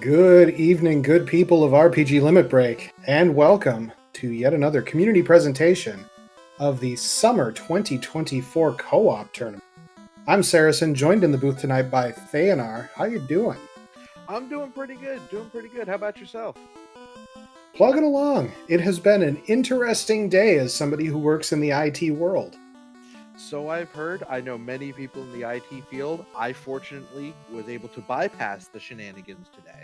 Good evening, good people of RPG Limit Break, and welcome to yet another community presentation of the Summer 2024 Co-op Tournament. I'm Saracen, joined in the booth tonight by Theanar. How you doing? I'm doing pretty good. How about yourself? Plugging along. It has been an interesting day as somebody who works in the IT world. So I've heard. I know many people in the IT field. I fortunately was able to bypass the shenanigans today.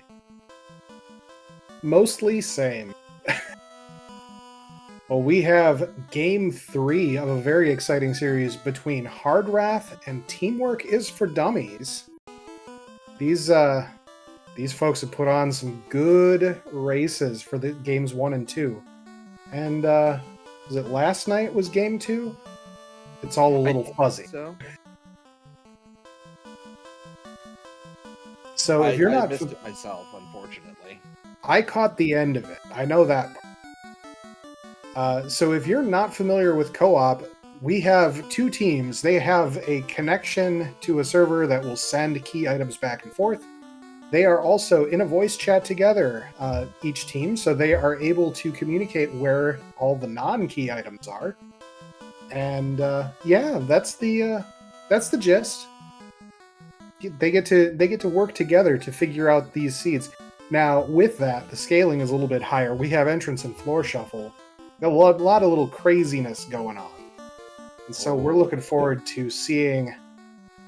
Mostly same. Well, we have Game 3 of a very exciting series between Hard Rath and Teamwork is for Dummies. These folks have put on some good races for the games 1 and 2. And was it last night was game 2? It's all a little fuzzy. So if you're I not missed it myself, unfortunately. I caught the end of it. I know that. So if you're not familiar with co-op, we have two teams. They have a connection to a server that will send key items back and forth. They are also in a voice chat together, each team, so they are able to communicate where all the non-key items are. And yeah, that's the gist. They get to work together to figure out these seeds. Now, with that, the scaling is a little bit higher. We have entrance and floor shuffle. A lot of little craziness going on. And so we're looking forward to seeing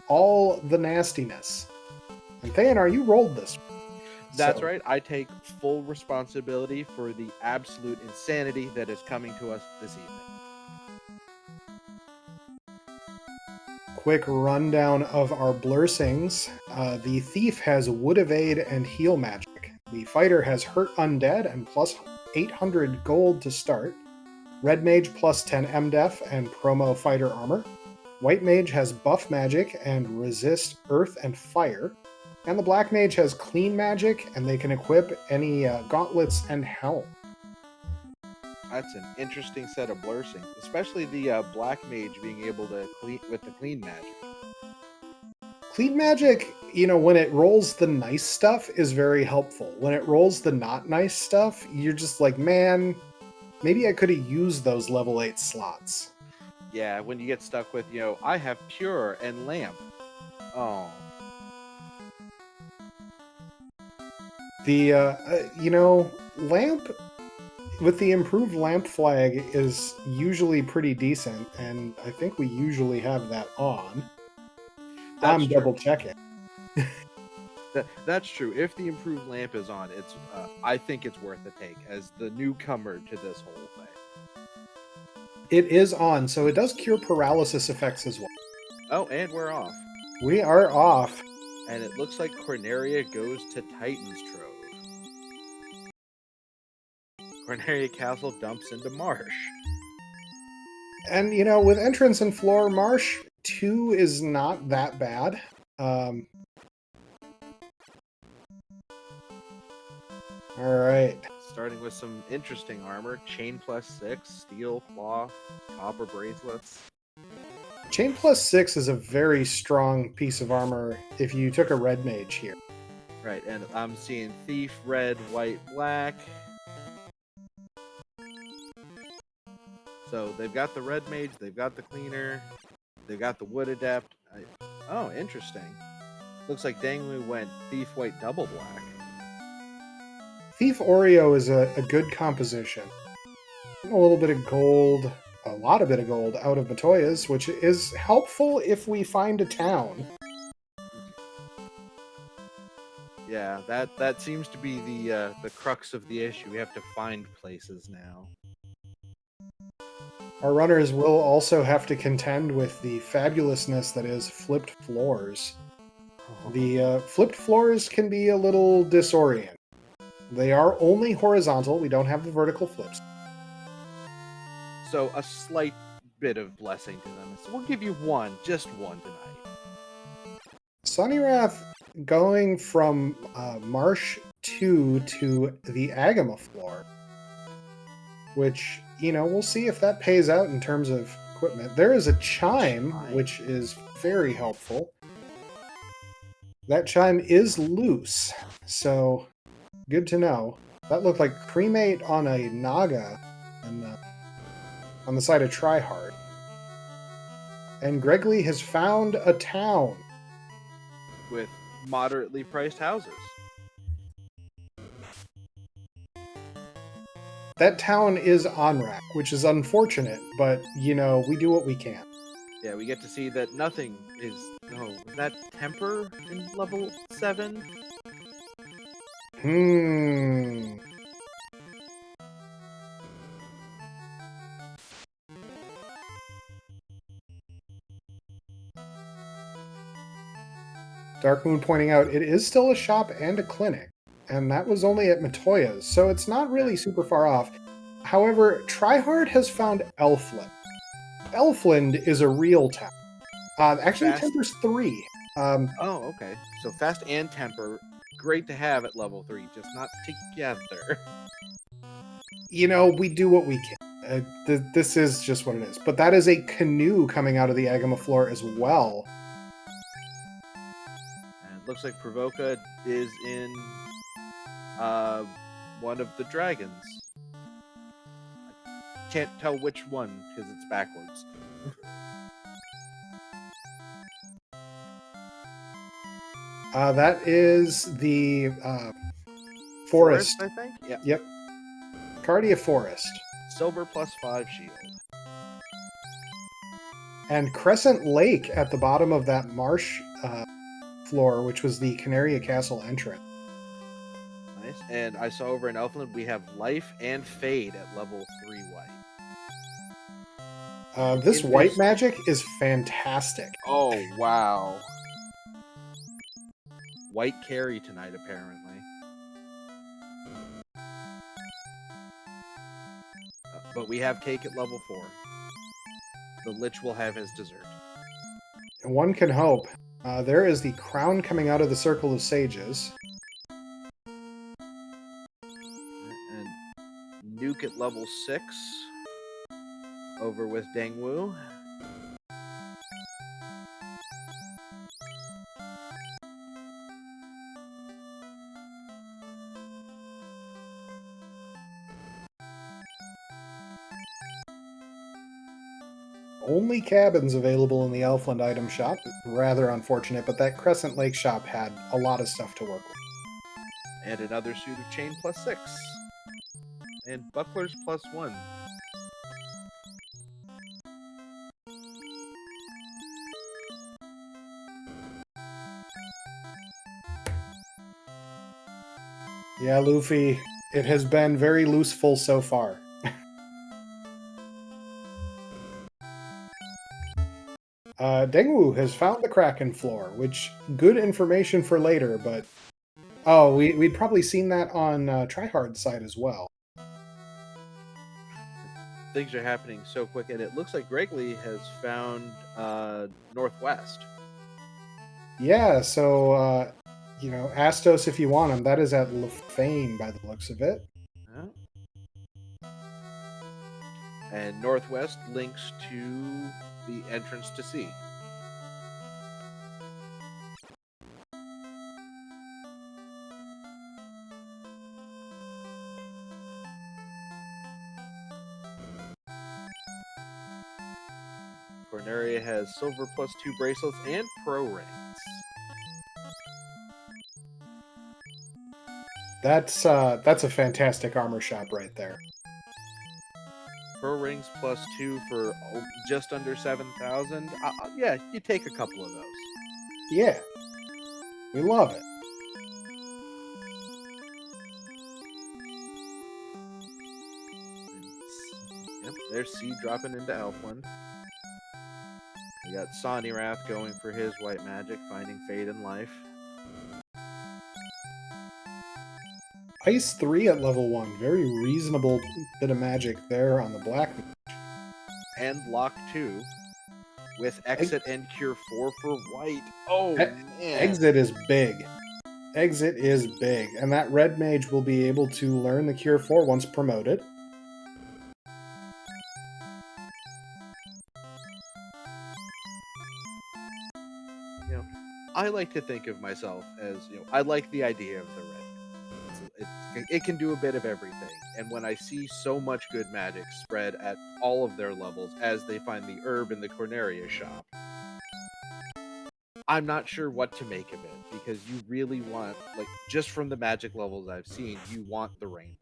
all the nastiness. And Theanar, you rolled this. That's right. I take full responsibility for the absolute insanity that is coming to us this evening. Quick rundown of our blursings. The thief has wood evade and heal magic. The fighter has hurt undead and plus 800 gold to start. Red mage plus 10 MDef and promo fighter armor. White mage has buff magic and resist earth and fire. And the black mage has clean magic and they can equip any gauntlets and helm. That's an interesting set of blursings, especially the black mage being able to clean with the clean magic. Clean magic, when it rolls the nice stuff, is very helpful. When it rolls the not nice stuff, you're just like, man, maybe I could have used those level 8 slots. Yeah, when you get stuck with, I have pure and lamp. Oh. The, lamp, with the improved lamp flag, is usually pretty decent, and I think we usually have that on. I'm double checking. That's true. If the improved lamp is on, it's I think it's worth the take as the newcomer to this whole thing. It is on, so it does cure paralysis effects as well. Oh, and we're off. We are off. And it looks like Corneria goes to Titan's Trove. Corneria Castle dumps into Marsh. And, with entrance and floor, Marsh 2 is not that bad. Alright. Starting with some interesting armor. Chain plus 6, steel, cloth, copper bracelets. Chain plus 6 is a very strong piece of armor if you took a red mage here. Right, and I'm seeing thief, red, white, black. So they've got the red mage, they've got the cleaner, they've got the wood adept. Oh, interesting. Looks like Danglu went thief, white, double black. Thief Oreo is a good composition. A little bit of gold, a lot of bit of gold out of Matoya's, which is helpful if we find a town. Yeah, that seems to be the crux of the issue. We have to find places now. Our runners will also have to contend with the fabulousness that is flipped floors. The flipped floors can be a little disorienting. They are only horizontal. We don't have the vertical flips. So a slight bit of blessing to them. So we'll give you just one tonight. Sunny Rath going from Marsh 2 to the Agama floor, which, we'll see if that pays out in terms of equipment. There is a chime, which is very helpful. That chime is loose, so Good to know. That looked like cremate on a Naga and on the side of Tryhard. And Gregley has found a town. With moderately priced houses. That town is Onrak, which is unfortunate, but, you know, we do what we can. Yeah, we get to see that nothing is... Oh, is that Temper in level 7? Dark Moon pointing out it is still a shop and a clinic, and that was only at Matoya's, so it's not really super far off. However, Tryhard has found Elfland. Elfland is a real town. Actually, Fast. Temper's 3. Oh, okay. So Fast and Temper, great to have at level 3, just not together. You know, we do what we can. This is just what it is. But that is a canoe coming out of the Agama floor as well. And it looks like Provoca is in one of the dragons. I can't tell which one because it's backwards. That is the forest. I think? Yeah. Yep. Cardia Forest. Silver +5 shield. And Crescent Lake at the bottom of that marsh floor, which was the Canaria Castle entrance. Nice. And I saw over in Elfland we have Life and Fade at level 3 white. This white magic is fantastic. Oh, wow. White carry tonight, apparently. But we have cake at level 4. The Lich will have his dessert. And one can hope. There is the crown coming out of the Circle of Sages. And Nuke at level 6. Over with Dangwu. Only cabins available in the Elfland item shop. Rather unfortunate, but that Crescent Lake shop had a lot of stuff to work with. And another suit of chain +6. And bucklers +1. Yeah, Luffy, it has been very looseful so far. Dengwu has found the Kraken floor, which, good information for later, but... Oh, we'd probably seen that on Tryhard's side as well. Things are happening so quick, and it looks like Gregley has found Northwest. Yeah, so, you know, Astos if you want him. That is at Lefane by the looks of it. Yeah. And Northwest links to the entrance to sea. Corneria has silver +2 bracelets and pro rings. That's a fantastic armor shop right there. Pro rings +2 for just under 7,000. Yeah, you take a couple of those. Yeah. We love it. Yep, there's C dropping into Elfland. We got Rath going for his white magic, finding Fade in Life. Ice 3 at level 1. Very reasonable bit of magic there on the black. And Lock 2 with Exit and Cure 4 for white. Oh, man. Exit is big. Exit is big. And that red mage will be able to learn the Cure 4 once promoted. You know, I like to think of myself as, you know, I like the idea of the red. it can do a bit of everything. And when I see so much good magic spread at all of their levels as they find the herb in the Corneria shop, I'm not sure what to make of it, because you really want, like, just from the magic levels I've seen, you want the rainbow.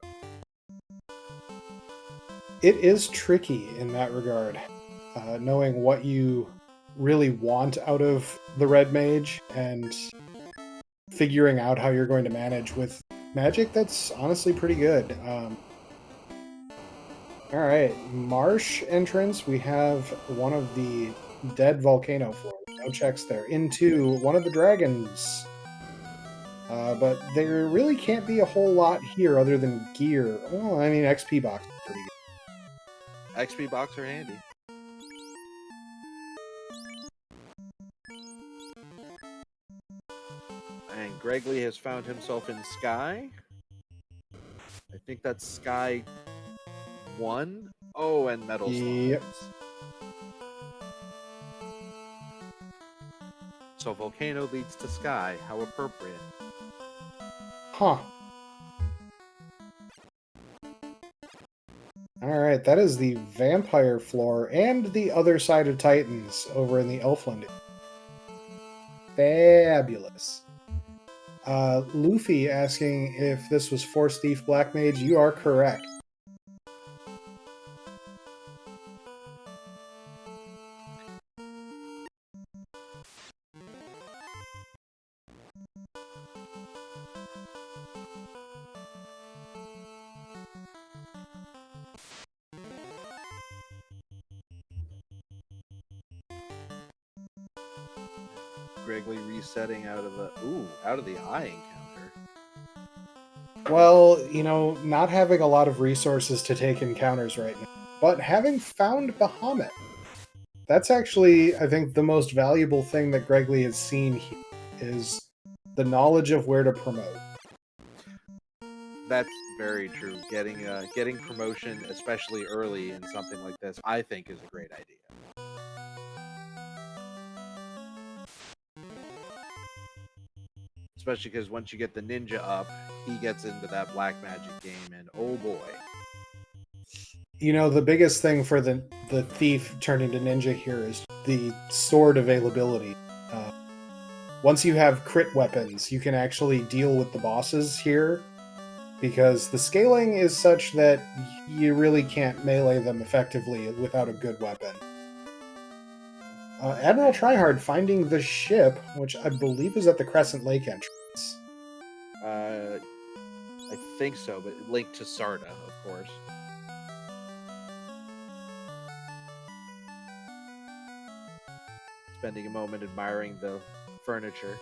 It is tricky in that regard, knowing what you really want out of the red mage and figuring out how you're going to manage with magic that's honestly pretty good. All right, marsh entrance. We have one of the dead volcano floors. No checks there. Into one of the dragons. But there really can't be a whole lot here other than gear. Well, I mean, XP box is pretty good. XP box are handy. And Gregley has found himself in Sky. I think that's Sky 1. Oh, and Metal Slimes. Yep. So Volcano leads to Sky. How appropriate. Huh. Alright, that is the vampire floor and the other side of Titans over in the Elfland. Fabulous. Luffy asking if this was Force Thief Black Mage. You are correct. Gregley resetting out of the eye encounter. Well, you know, not having a lot of resources to take encounters right now, but having found Bahamut. That's actually, I think, the most valuable thing that Gregley has seen here, is the knowledge of where to promote. That's very true. Getting promotion, especially early in something like this, I think is a great idea. Especially because once you get the ninja up, he gets into that black magic game, and oh boy. You know, the biggest thing for the thief turning to ninja here is the sword availability. Once you have crit weapons, you can actually deal with the bosses here, because the scaling is such that you really can't melee them effectively without a good weapon. Admiral Tryhard finding the ship, which I believe is at the Crescent Lake entrance. I think so, but linked to Sarda, of course. Spending a moment admiring the furniture.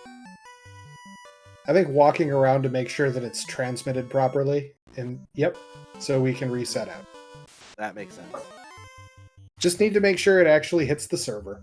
I think walking around to make sure that it's transmitted properly. And yep, so we can reset out. That makes sense. Just need to make sure it actually hits the server.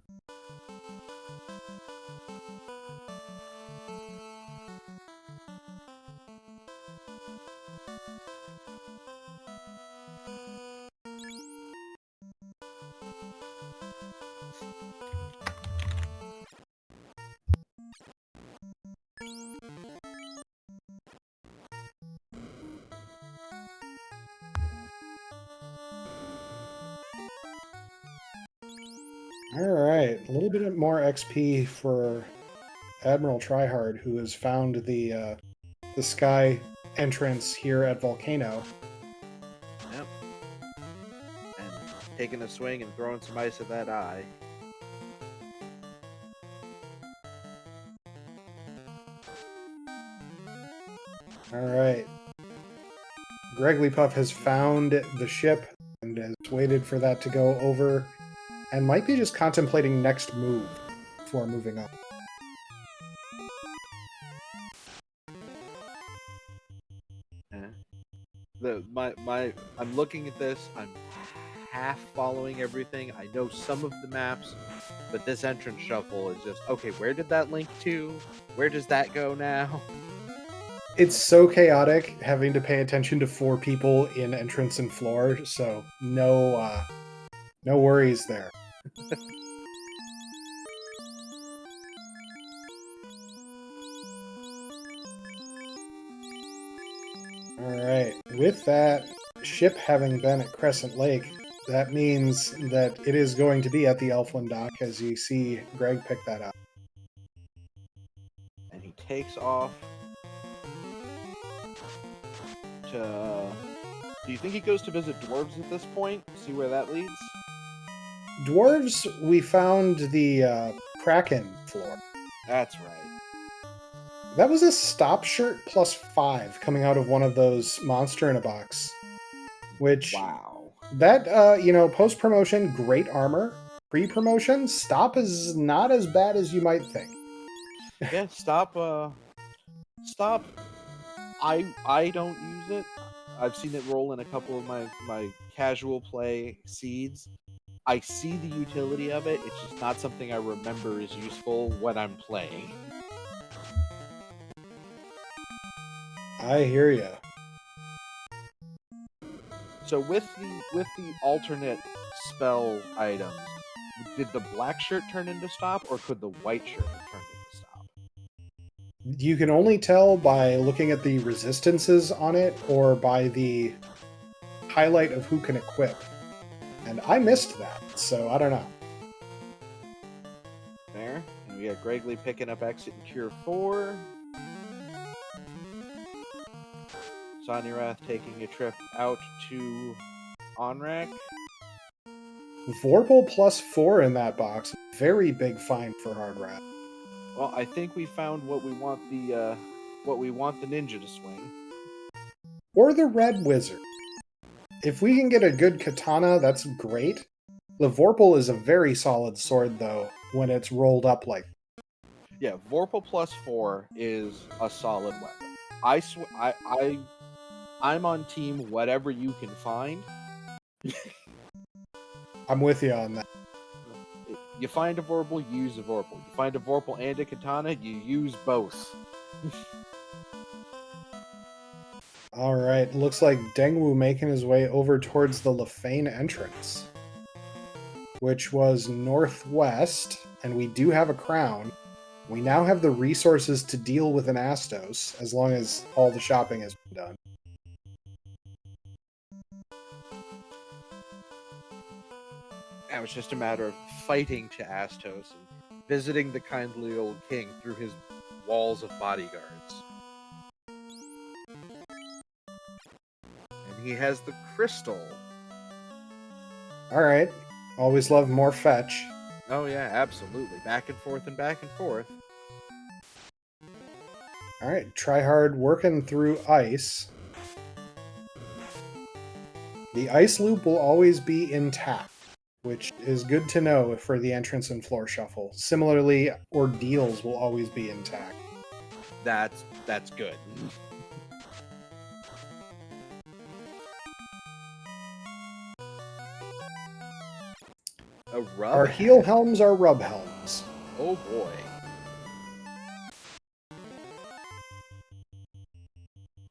Alright, a little bit more XP for Admiral Tryhard, who has found the sky entrance here at Volcano. Yep. And taking a swing and throwing some ice at that eye. Alright. Gregley Puff has found the ship and has waited for that to go over, and might be just contemplating next move before moving on. I'm looking at this, I'm half following everything. I know some of the maps, but this entrance shuffle is just, okay, where did that link to? Where does that go now? It's so chaotic having to pay attention to 4 people in entrance and floor, so no worries there. Alright, with that ship having been at Crescent Lake, that means that it is going to be at the Elfland dock, as you see Greg pick that up. And he takes off to... Do you think he goes to visit dwarves at this point? See where that leads? Dwarves, we found the Kraken floor. That's right. That was a stop shirt plus 5 coming out of one of those monster in a box. Which, wow. That, post promotion, great armor. Pre promotion, stop is not as bad as you might think. Yeah, stop. I don't use it. I've seen it roll in a couple of my casual play seeds. I see the utility of it. It's just not something I remember is useful when I'm playing. I hear ya. So with the alternate spell items, did the black shirt turn into stop, or could the white shirt have turned into stop? You can only tell by looking at the resistances on it or by the highlight of who can equip. And I missed that, so I don't know. There. And we got Gregley picking up Exit and Cure 4. Rath taking a trip out to Onrak. Vorpal plus 4 in that box. Very big find for Hard Rat. Well, I think we found what we want the ninja to swing. Or the Red Wizard. If we can get a good katana, that's great. The Vorpal is a very solid sword, though, when it's rolled up like. Yeah, Vorpal plus 4 is a solid weapon. I'm on team whatever you can find. I'm with you on that. You find a Vorpal, use a Vorpal. You find a Vorpal and a katana, you use both. Alright, looks like Dengwu making his way over towards the Lefane entrance, which was northwest, and we do have a crown. We now have the resources to deal with an Astos, as long as all the shopping has been done. Now it's just a matter of fighting to Astos and visiting the kindly old king through his walls of bodyguards. And he has the crystal. Alright, always love more fetch. Oh yeah, absolutely. Back and forth and back and forth. Alright, try hard working through ice. The ice loop will always be intact, which is good to know for the entrance and floor shuffle. Similarly, ordeals will always be intact. That's good. A rub Our heel helms are rub helms. Oh boy.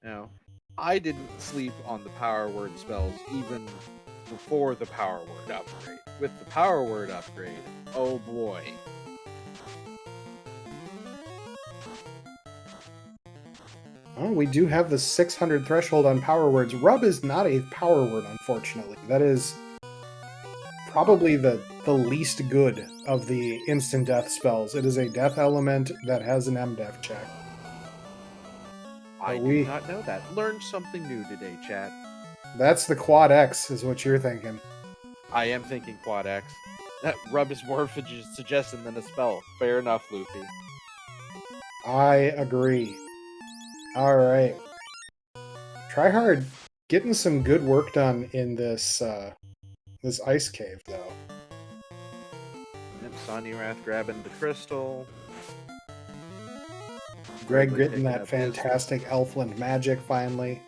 Now, I didn't sleep on the power word spells even before the power word upgrade. With the power word upgrade, oh boy. Oh, we do have the 600 threshold on power words. Rub is not a power word, unfortunately. That is probably the least good of the instant death spells. It is a death element that has an MDef check. I did not know that. Learned something new today, chat. That's the Quad X, is what you're thinking. I am thinking Quad X. That rub is more of a suggestion than a spell. Fair enough, Luffy. I agree. Alright. Try hard getting some good work done in this this ice cave, though. And Rath grabbing the crystal. Greg getting that fantastic Elfland magic, finally.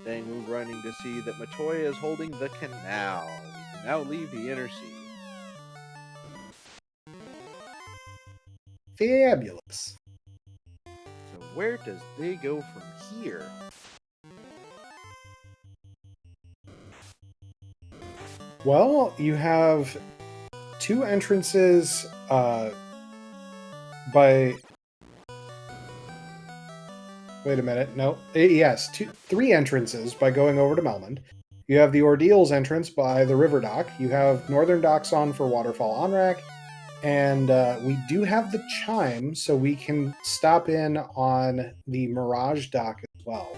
Dangwu running to see that Matoya is holding the canal. We can now leave the inner sea. Fabulous. So where does they go from here? Well, you have two entrances by... Wait a minute. No. Yes, three entrances by going over to Melmond. You have the Ordeals entrance by the River Dock. You have Northern Docks on for Waterfall Onrack. And we do have the Chime, so we can stop in on the Mirage Dock as well.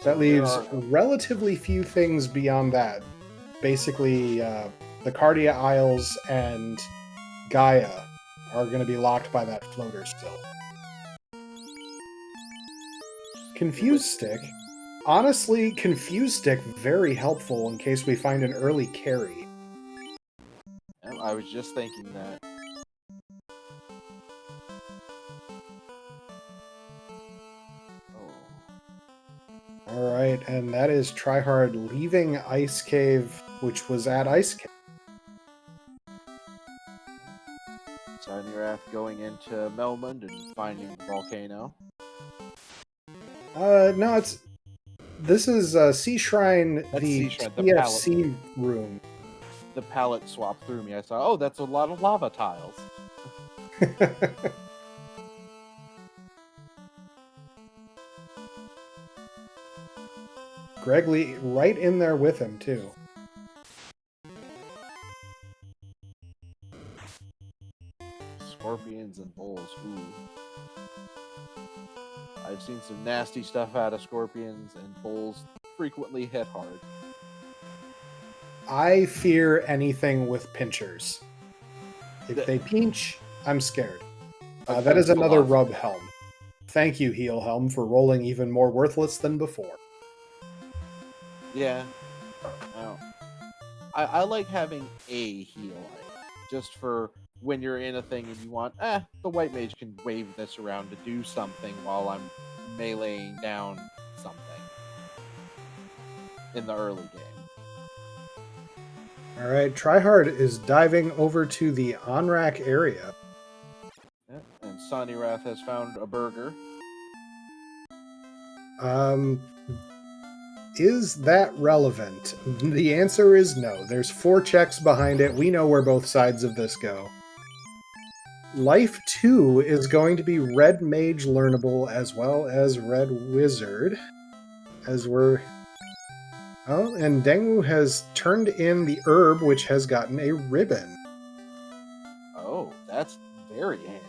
That leaves relatively few things beyond that. Basically, the Cardia Isles and Gaia are going to be locked by that floater still. Confuse Stick. Honestly, Confuse Stick, very helpful in case we find an early carry. I was just thinking that. Alright, and that is Tryhard leaving Ice Cave, which was at Ice Cave. Rath going into Melmond and finding the volcano. No, it's... This is Sea Shrine, That's the Sea Shrine, the TFC room. The palette swapped through me. I saw, oh, that's a lot of lava tiles. Greg Lee right in there with him, too. Scorpions and bulls. Ooh. I've seen some nasty stuff out of scorpions, and bulls frequently hit hard. I fear anything with pinchers. If they pinch, I'm scared. That is another rub helm. Thank you, Heel Helm, for rolling even more worthless than before. Yeah. I like having a heal item, just for when you're in a thing and you want, the white mage can wave this around to do something while I'm meleeing down something in the early game. Alright, Tryhard is diving over to the Onrack area. Yeah, and Rath has found a burger. Is that relevant? The answer is no. There's 4 checks behind it. We know where both sides of this go. Life 2 is going to be Red Mage learnable as well as Red Wizard. As we're... Oh, and Dengwu has turned in the herb, which has gotten a ribbon. Oh, that's very handy.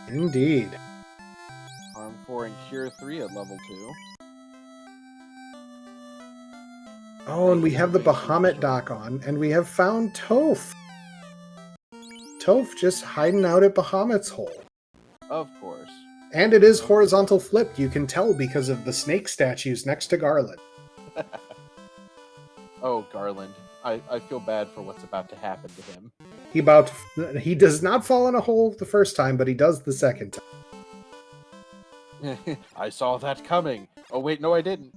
Indeed. Harm 4 and Cure 3 at level 2. Oh, and we have the Bahamut dock on, and we have found Toph. Toph just hiding out at Bahamut's hole. Of course. And it is horizontal flipped, you can tell because of the snake statues next to Garland. Oh, Garland. I feel bad for what's about to happen to him. He does not fall in a hole the first time, but he does the second time. I saw that coming. Oh, wait, no, I didn't.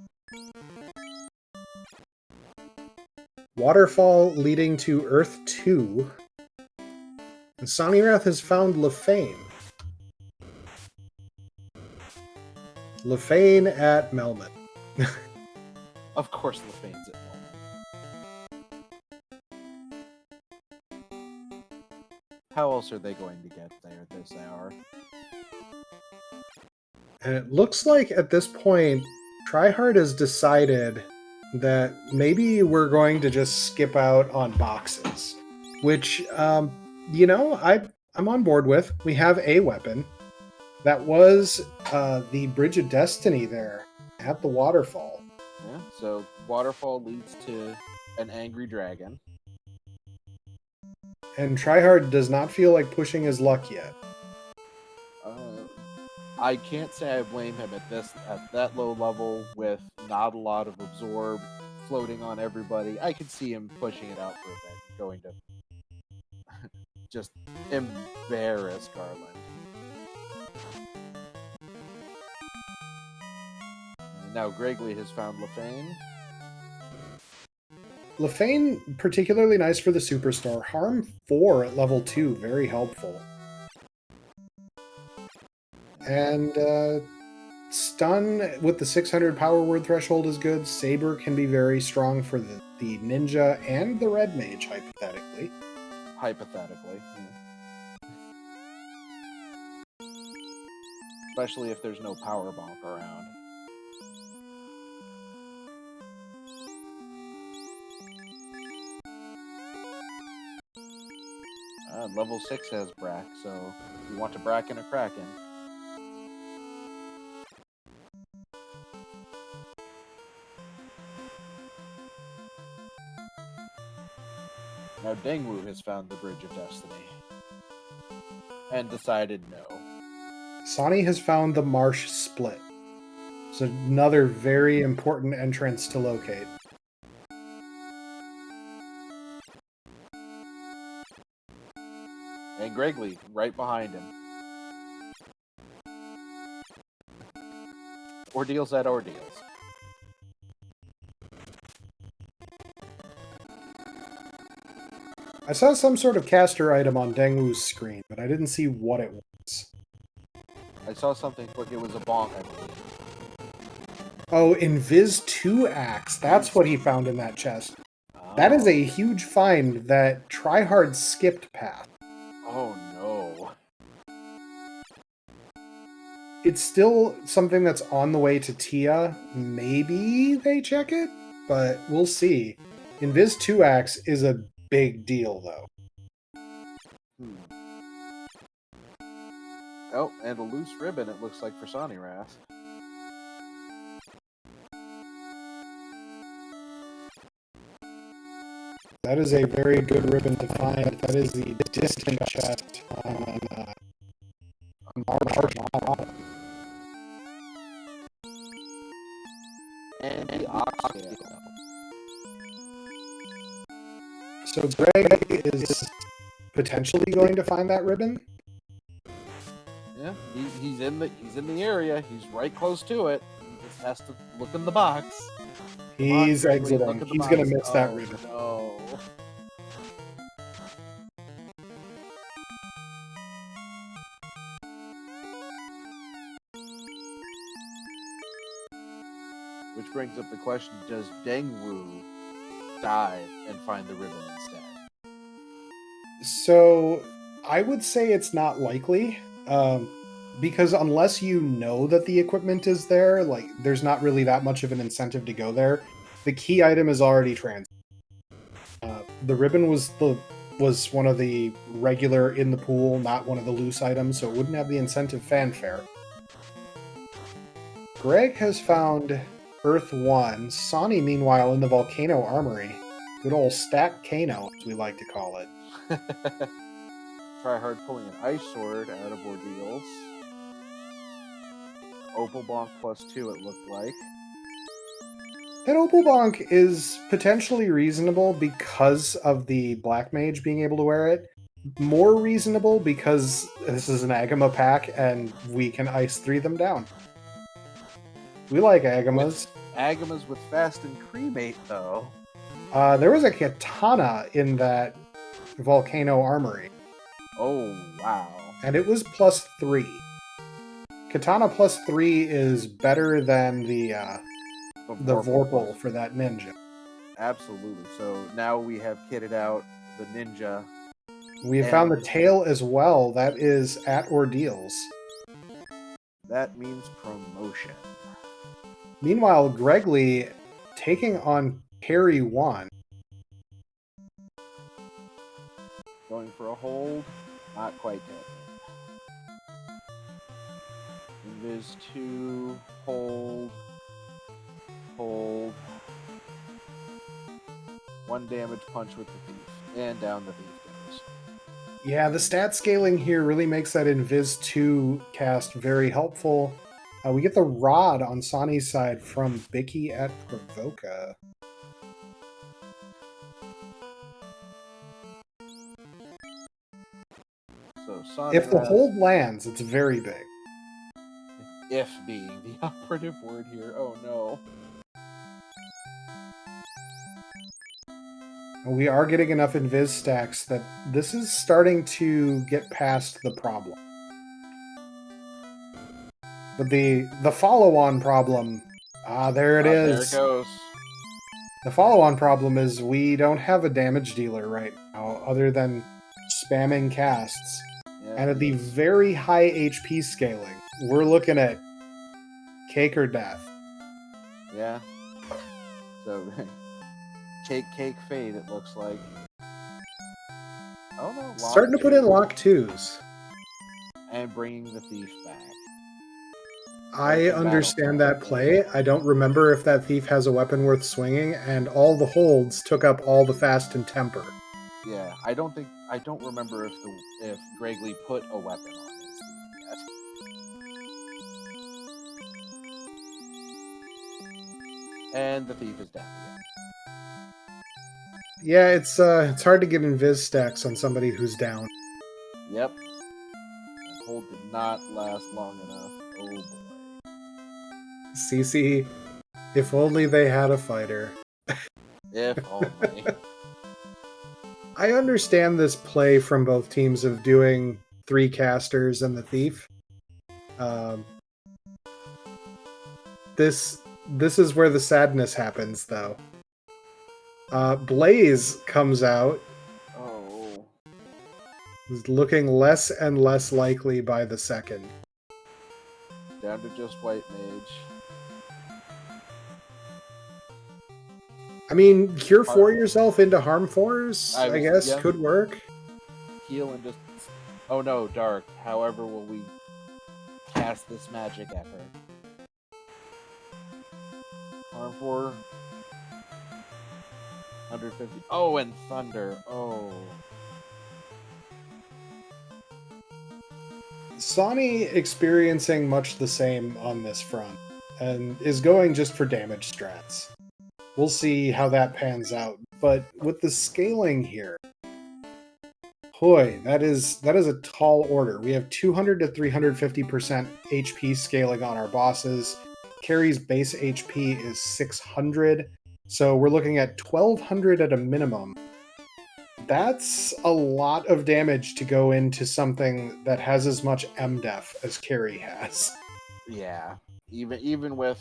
Waterfall leading to Earth 2. And Rath has found Lefane. Lefane at Melmond. Of course Lefane's at Melmond. How else are they going to get there at this hour? And it looks like at this point, Tryhard has decided that maybe we're going to just skip out on boxes. Which, you know, I'm on board with. We have a weapon. That was the Bridge of Destiny there at the waterfall. Yeah, so waterfall leads to an angry dragon. And Tryhard does not feel like pushing his luck yet. I can't say I blame him at that low level with not a lot of absorb floating on everybody. I could see him pushing it out for a bit, going to just embarrass Garland. And now Gregley has found Lefane. Lefane, particularly nice for the Superstore. Harm 4 at level 2, very helpful. And Stun with the 600 power word threshold is good. Saber can be very strong for the ninja and the red mage, hypothetically. Hypothetically. Yeah. Especially if there's no power bonk around. Level 6 has Brack, so if you want to Bracken a Kraken. Now Dengwu has found the Bridge of Destiny. And decided no. Sonny has found the Marsh Split. It's another very important entrance to locate. And Gregley, right behind him. Ordeals at Ordeals. I saw some sort of caster item on Dengwu's screen, but I didn't see what it was. I saw something quick. It was a bonk, I believe. Oh, Invis 2 Axe. That's what he found in that chest. Oh. That is a huge find that Tryhard skipped past. Oh no. It's still something that's on the way to Tia. Maybe they check it, but we'll see. Invis 2 Axe is a big deal, though. Oh, and a loose ribbon, it looks like, for Sonny Rath. That is a very good ribbon to find. That is the distant chest on March model. And the ox. So Greg is potentially going to find that ribbon. Yeah, he's in the area. He's right close to it. He just has to look in the box. He's exiting. He's going to miss that ribbon. No. Which brings up the question, does Dengwu dive and find the ribbon instead? So I would say it's not likely. Because unless you know that the equipment is there, like, there's not really that much of an incentive to go there. The key item is already trans. The ribbon was one of the regular in the pool, not one of the loose items, so it wouldn't have the incentive fanfare. Greg has found Earth 1. Sonny, meanwhile, in the Volcano Armory. Good old Stack Kano, as we like to call it. Try hard pulling an ice sword out of Ordeals. Opal Bonk +2, it looked like. That Opal Bonk is potentially reasonable because of the Black Mage being able to wear it. More reasonable because this is an Agama pack and we can ice 3 them down. We like Agamas. Agamas with Fast and Cremate, though. There was a Katana in that Volcano Armory. Oh, wow. And it was +3. Katana +3 is better than the Vorpal for that ninja. Absolutely. So now we have kitted out the ninja. We have found the tail as well. That is at Ordeals. That means promotion. Meanwhile, Gregley taking on Carry 1. Going for a hold. Not quite dead. Invis 2, hold. Hold. 1 damage punch with the thief. And down the thief goes. Yeah, the stat scaling here really makes that Invis 2 cast very helpful. We get the rod on Sonny's side from Bicky at Provoca. So Sonny if the hold lands, it's very big. If being the operative word here. Oh no. We are getting enough Invis stacks that this is starting to get past the problem. But the follow-on problem, there it There it is. goes. The follow-on problem is we don't have a damage dealer right now, other than spamming casts. Yeah, And at the very high HP scaling, we're looking at cake or death. yeah. So, cake, fade, it looks like. Oh, no. Lock Starting to put in lock 2s. And bringing the thief back. I understand that play. I don't remember if that thief has a weapon worth swinging, and all the holds took up all the fast and temper. Yeah, I don't remember if Gregley put a weapon on his thief yet. And the thief is down again. Yeah, it's hard to get invis stacks on somebody who's down. Yep. The hold did not last long enough. Oh boy. CC, if only they had a fighter. If only. I understand this play from both teams of doing 3 casters and the thief. This is where the sadness happens, though. Blaze comes out. Oh. Is looking less and less likely by the second. Down to just white mage. I mean, Cure 4 yourself into Harm 4s, I guess, yeah. could work. Heal and just... Oh no, dark. However will we cast this magic at her? Harm 4. 150. Oh, and thunder. Oh. Sonny experiencing much the same on this front, and is going just for damage strats. We'll see how that pans out, but with the scaling here, boy, that is a tall order. We have 200 to 350% HP scaling on our bosses. Carrie's base HP is 600, so we're looking at 1200 at a minimum. That's a lot of damage to go into something that has as much MDef as Carrie has. Yeah. Even with...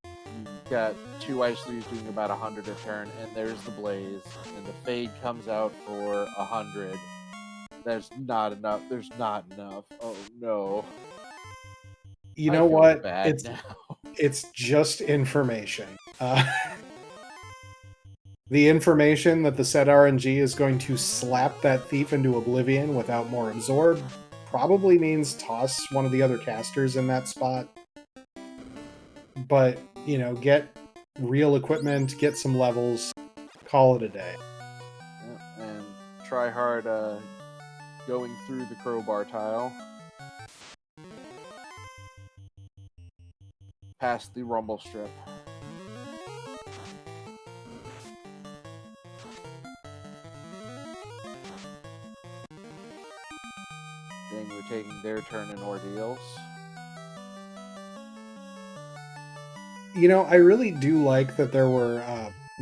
You've got 2 Ice 3s doing about 100 a turn, and there's the Blaze, and the Fade comes out for 100. There's not enough. There's not enough. Oh no. You know what? Bad It's just information. The information that the set RNG is going to slap that thief into oblivion without more absorb probably means toss one of the other casters in that spot. But, you know, get real equipment, get some levels, call it a day. And try hard going through the crowbar tile. Past the rumble strip. Then we're taking their turn in ordeals. You know, I really do like that there were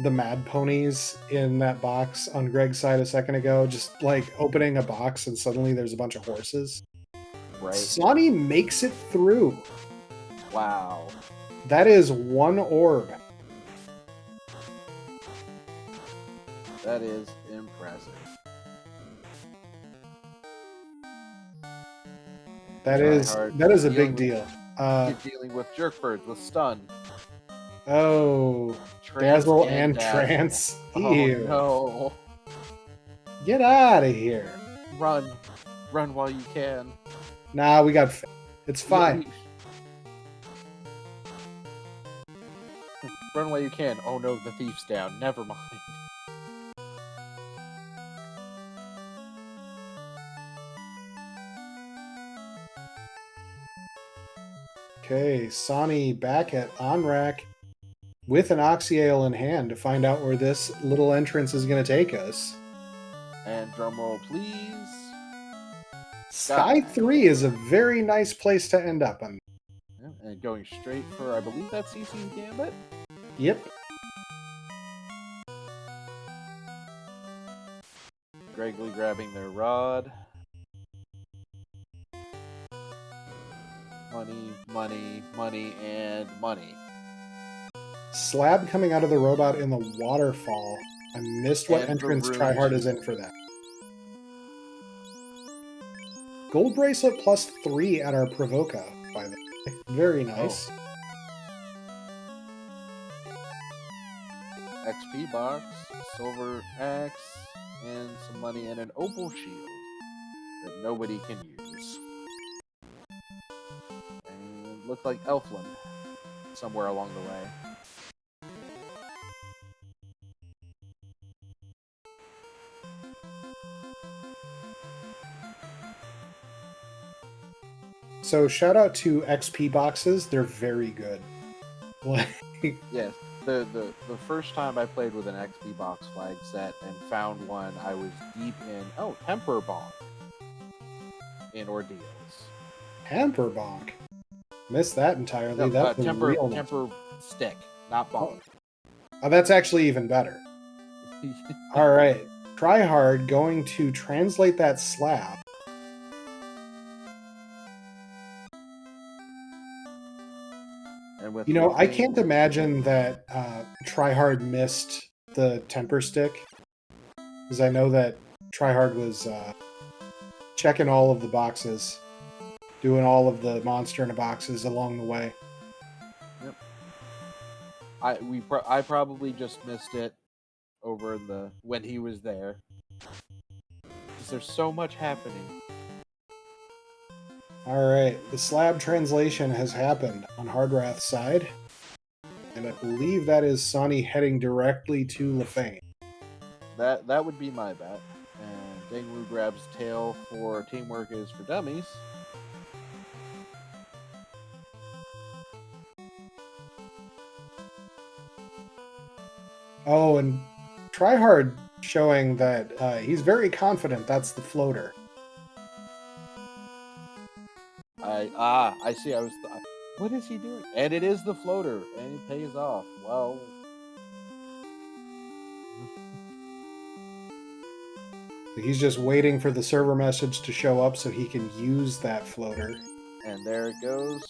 the Mad Ponies in that box on Greg's side a second ago. Just like opening a box and suddenly there's a bunch of horses. Right. Sonny makes it through. Wow. That is 1 orb. That is impressive. That is a big deal. Keep dealing with jerkbirds with stun. Oh, Dazzle and Trance. Ew. Oh no. Get out of here. Run. Run while you can. Nah, we got... It's fine. Run while you can. Oh no, the thief's down. Never mind. Okay, Sonny back at Onrak with an Oxyale in hand to find out where this little entrance is going to take us. And drumroll, please. Sky 3 is a very nice place to end up on. Yeah, and going straight for, I believe that's CC's Gambit? Yep. Gregley grabbing their rod. money, money, money, and money. Slab coming out of the robot in the waterfall. I missed what And the entrance room Tryhard too. is in for that. Gold bracelet plus 3 at our Provoca, by the way. Very nice. XP box, silver axe, and some money and an opal shield that nobody can use. And looked like Elfland somewhere along the way. So shout out to XP boxes. They're very good. Yes, the first time I played with an XP box flag set and found one, I was deep in temper bomb in ordeals. Temper bonk. Missed that entirely. No, That's the temper real temper stick, not bonk. Oh, that's actually even better. All right. Tryhard going to translate that slab. And with You know, I can't imagine that Tryhard missed the temper stick, because I know that Tryhard was checking all of the boxes, doing all of the monster in the boxes along the way. Yep. I probably just missed it over when he was there, because there's so much happening. All right, the slab translation has happened on Hardrath's side, and I believe that is Sonny heading directly to Lefane. That would be my bet. And Dingwu grabs tail for Teamwork is for Dummies. Oh, and Tryhard showing that he's very confident that's the floater. I see. What is he doing? And it is the floater, and he pays off. Well, He's just waiting for the server message to show up so he can use that floater. and there it goes.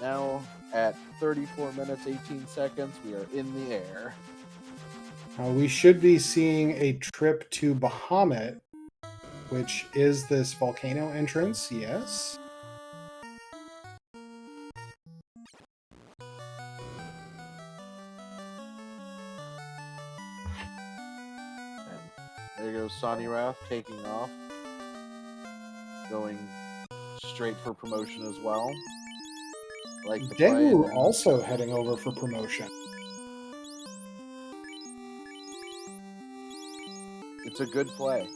Now, at 34 minutes, 18 seconds, we are in the air. We should be seeing a trip to Bahamut, which is this volcano entrance, yes. And there goes Sonny Rath taking off. Going straight for promotion as well. Like the play. Dengwu also heading over for promotion. It's a good play.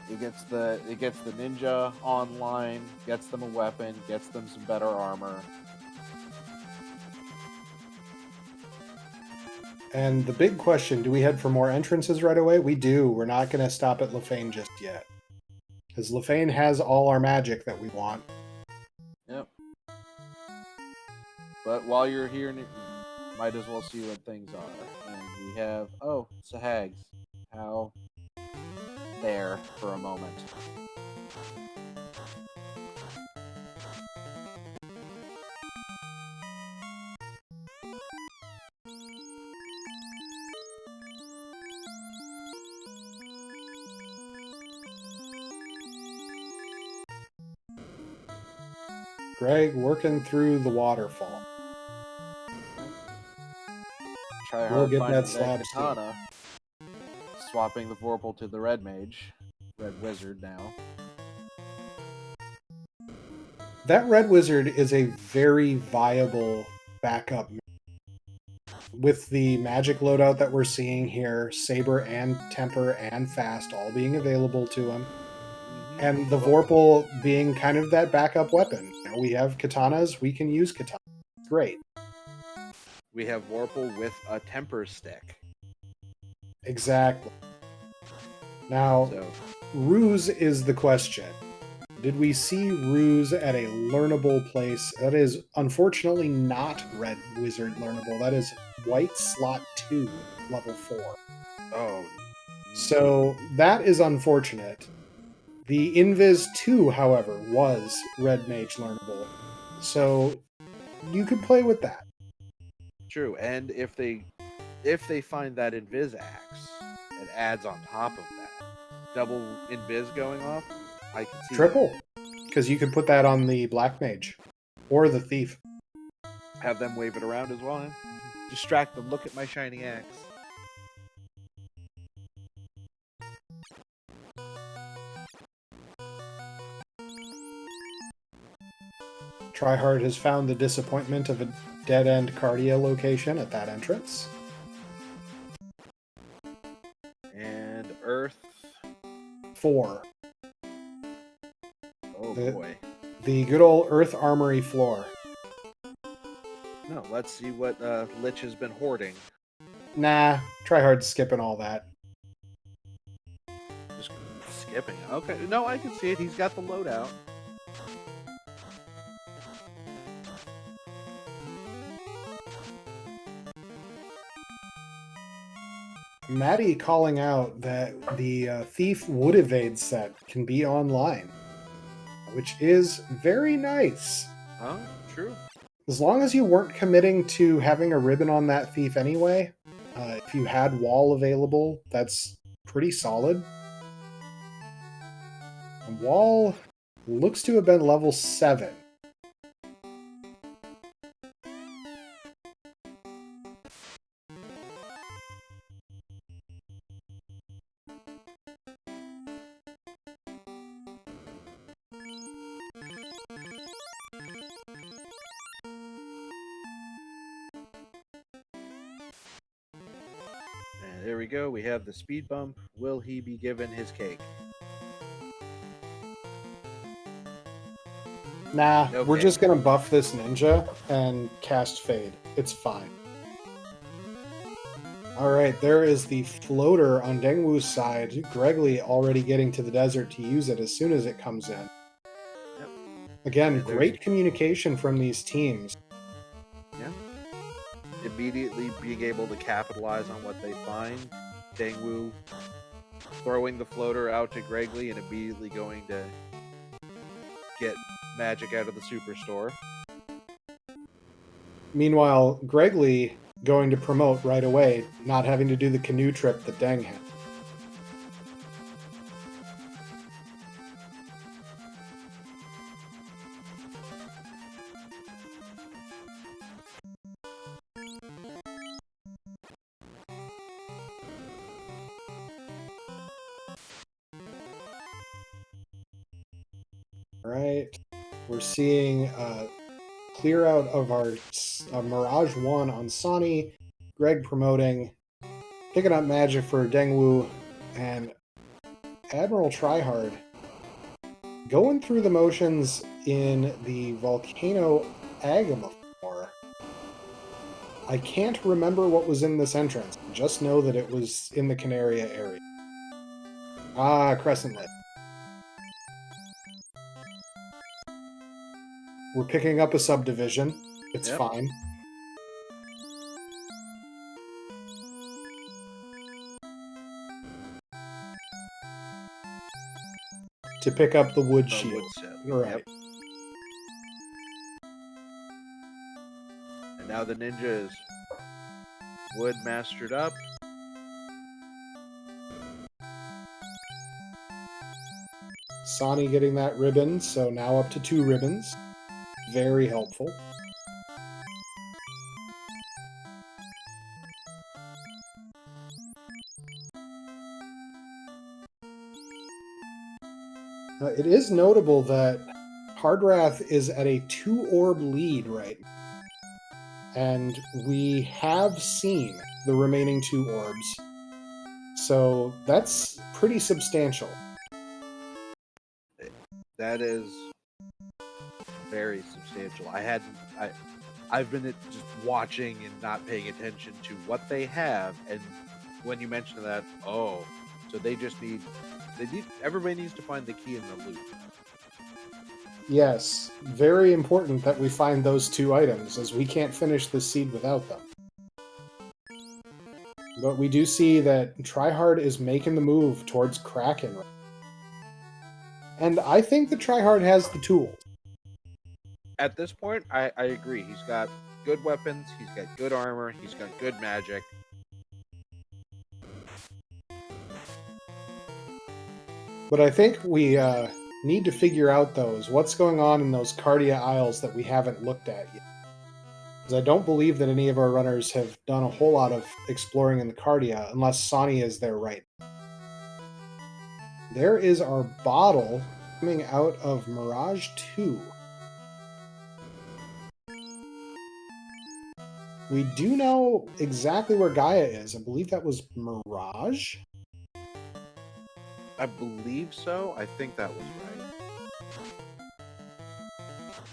It gets the ninja online, gets them a weapon, gets them some better armor. And the big question, do we head for more entrances right away? We do. We're not going to stop at Lefane just yet. Because Lefane has all our magic that we want. Yep. But while you're here, might as well see what things are. And we have, it's a hags. How? There for a moment. Greg working through the waterfall. Try We'll hard get finding that slab katana. Swapping the Vorpal to the red mage. Red wizard now. That red wizard is a very viable backup. With the magic loadout that we're seeing here, Saber and Temper and Fast all being available to him. And the Vorpal being kind of that backup weapon. You know, we have katanas, we can use katanas. Great. We have Vorpal with a temper stick. Exactly. Now, Ruse is the question. Did we see Ruse at a learnable place? That is unfortunately not Red Wizard learnable. That is White Slot 2, level 4. Oh, So that is unfortunate. The Invis 2, however, was Red Mage learnable. So you could play with that. true. And if they find that invis axe and adds on top of that double invis going off, I can see Triple. Because you could put that on the Black Mage. Or the Thief. have them wave it around as well. Distract them. Look at my shiny axe. Tryhard has found the disappointment of a dead-end Cardia location at that entrance. And Earth. 4. Oh boy. The good old Earth Armory floor. No, let's see what Lich has been hoarding. Nah, Tryhard's skipping all that. Just skipping. Okay, no, I can see it. He's got the loadout. Maddie calling out that the Thief Wood Evade set can be online, which is very nice. Huh? True. As long as you weren't committing to having a ribbon on that Thief anyway, if you had wall available, that's pretty solid. And wall looks to have been level 7. And there we go. We have the speed bump. Will he be given his cake? Nah, Okay. we're just gonna buff this ninja and cast Fade. It's fine. Alright, there is the floater on Dengwu's side. Gregley already getting to the desert to use it as soon as it comes in. Yep. Again, And great communication from these teams. Yeah. Immediately being able to capitalize on what they find. Dengwu throwing the floater out to Gregley and immediately going to get magic out of the superstore. Meanwhile, Gregley going to promote right away, not having to do the canoe trip that Deng had. Alright, we're seeing clear out of our Mirage 1 on Sani, Greg promoting, picking up magic for Dengwu, and Admiral Tryhard going through the motions in the Volcano Agama floor. I can't remember what was in this entrance, just know that it was in the Canaria area. Ah, Crescent Lit. We're picking up a subdivision. It's Yep. fine. To pick up the wood shield. Wood set. Right. Yep. And now the ninja is wood mastered up. Sani getting that ribbon, so now up to 2 ribbons. Very helpful. It is notable that Rath is at a 2-orb lead right now. And we have seen the remaining 2 orbs. So that's pretty substantial. That is very substantial. I've been just watching and not paying attention to what they have, and when you mentioned that, oh, so everybody needs to find the key in the loop. Yes, very important that we find those 2 items, as we can't finish this seed without them. But we do see that Tryhard is making the move towards Kraken. And I think that Tryhard has the tools. At this point, I agree. He's got good weapons, he's got good armor, he's got good magic. But I think we need to figure out what's going on in those Cardia Isles that we haven't looked at yet. Because I don't believe that any of our runners have done a whole lot of exploring in the Cardia, unless Sonny is there right now. There is our bottle coming out of Mirage 2. We do know exactly where Gaia is. I believe that was Mirage. I believe so. I think that was right.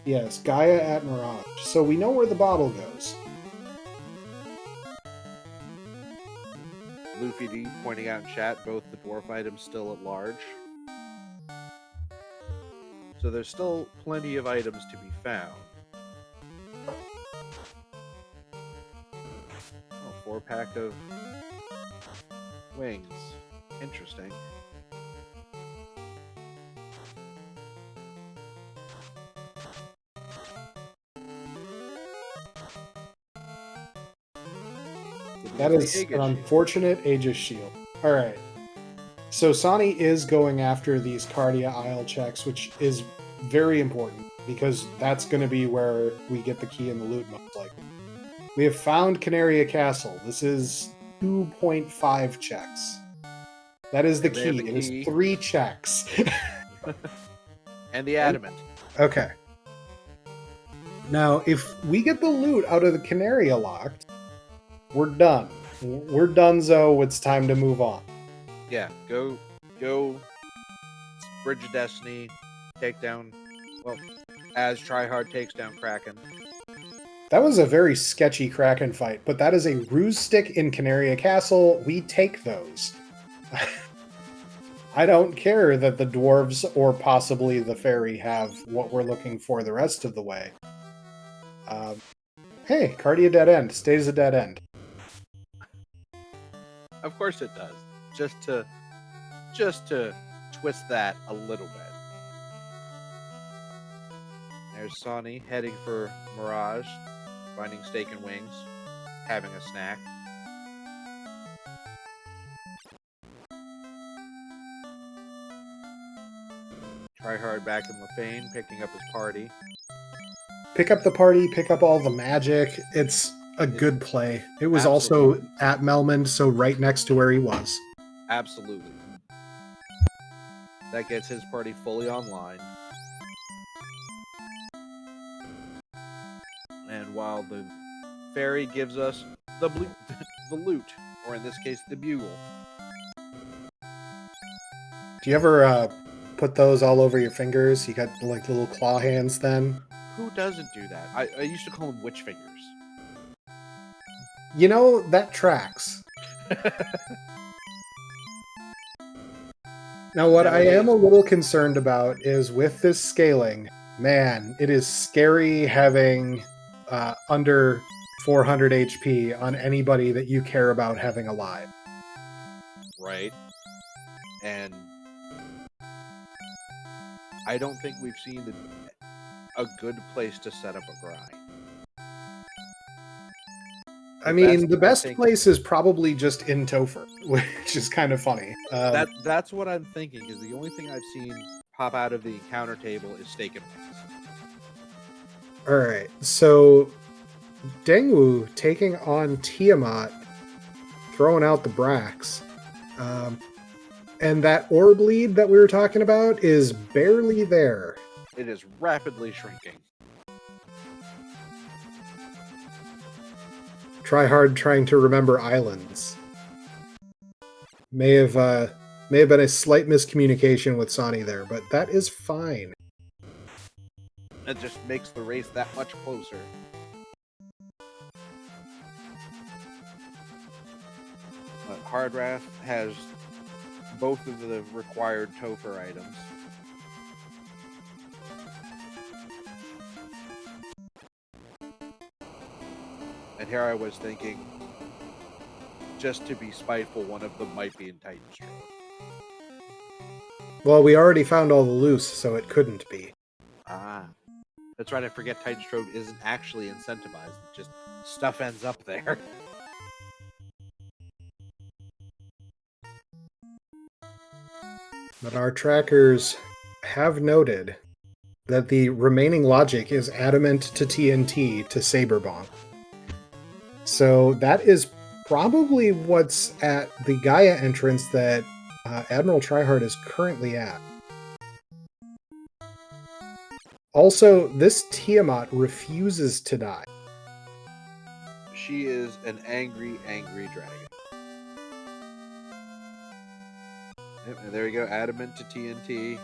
Yes, Gaia at Mirage. So we know where the bottle goes. Luffy D pointing out in chat both the dwarf items still at large. So there's still plenty of items to be found. Oh, 4-pack of wings. Interesting. That is an unfortunate Aegis shield. Alright. So Sonny is going after these Cardia Isle checks, which is very important, because that's going to be where we get the key in the loot, most likely. We have found Canaria Castle. This is 2.5 checks. That is the key. It is 3 checks. And the adamant. Okay. Now, if we get the loot out of the Canaria locked, we're done. We're donezo. It's time to move on. Yeah, go. Bridge of Destiny, take down. Well, as Tryhard takes down Kraken. That was a very sketchy Kraken fight, but that is a ruse stick in Canaria Castle. We take those. I don't care that the dwarves or possibly the fairy have what we're looking for the rest of the way. Hey, Cardia dead end stays a dead end. Of course it does. Just to twist that a little bit. There's Sonny heading for Mirage, finding steak and wings, having a snack. Tryhard back in Lefane, picking up his party. Pick up the party, pick up all the magic. It's a good play. It was also at Melmond, so right next to where he was. Absolutely. That gets his party fully online. And while the fairy gives us the loot, or in this case, the bugle. Do you ever put those all over your fingers? You got like little claw hands then? Who doesn't do that? I used to call them witch fingers. You know, that tracks. Now, what I am a little concerned about is with this scaling, man, it is scary having under 400 HP on anybody that you care about having alive. Right. And I don't think we've seen a good place to set up a grind. I mean, the best place is probably just in Topher, which is kind of funny. That's what I'm thinking, is the only thing I've seen pop out of the encounter table is steak and wings. Alright, so Dengwu taking on Tiamat, throwing out the Brax. And that orb lead that we were talking about is barely there. It is rapidly shrinking. Tryhard trying to remember islands. May have been a slight miscommunication with Sonny there, but that is fine. It just makes the race that much closer. Hard Rath has both of the required Topher items. And here I was thinking, just to be spiteful, one of them might be in Titan's Road. Well, we already found all the loose, so it couldn't be. Ah. That's right, I forget Titan's Road isn't actually incentivized. Just stuff ends up there. But our trackers have noted that the remaining logic is adamant to TNT to Saberbomb. So that is probably what's at the Gaia entrance that Admiral Tryhard is currently at. Also, this Tiamat refuses to die. She is an angry, angry dragon. Yep, and there we go, adamant to TNT.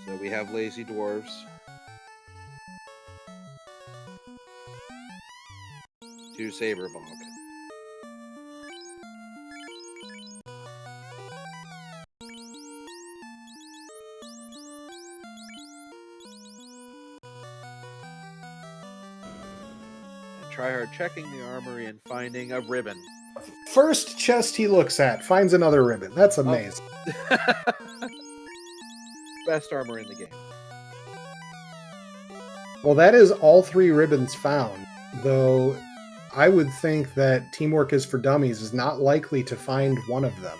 So we have lazy dwarves. To Saberbomb. Tryhard checking the armory and finding a ribbon. First chest he looks at, finds another ribbon. That's amazing. Best armor in the game. Well, that is all 3 ribbons found, though I would think that Teamwork is for Dummies is not likely to find one of them.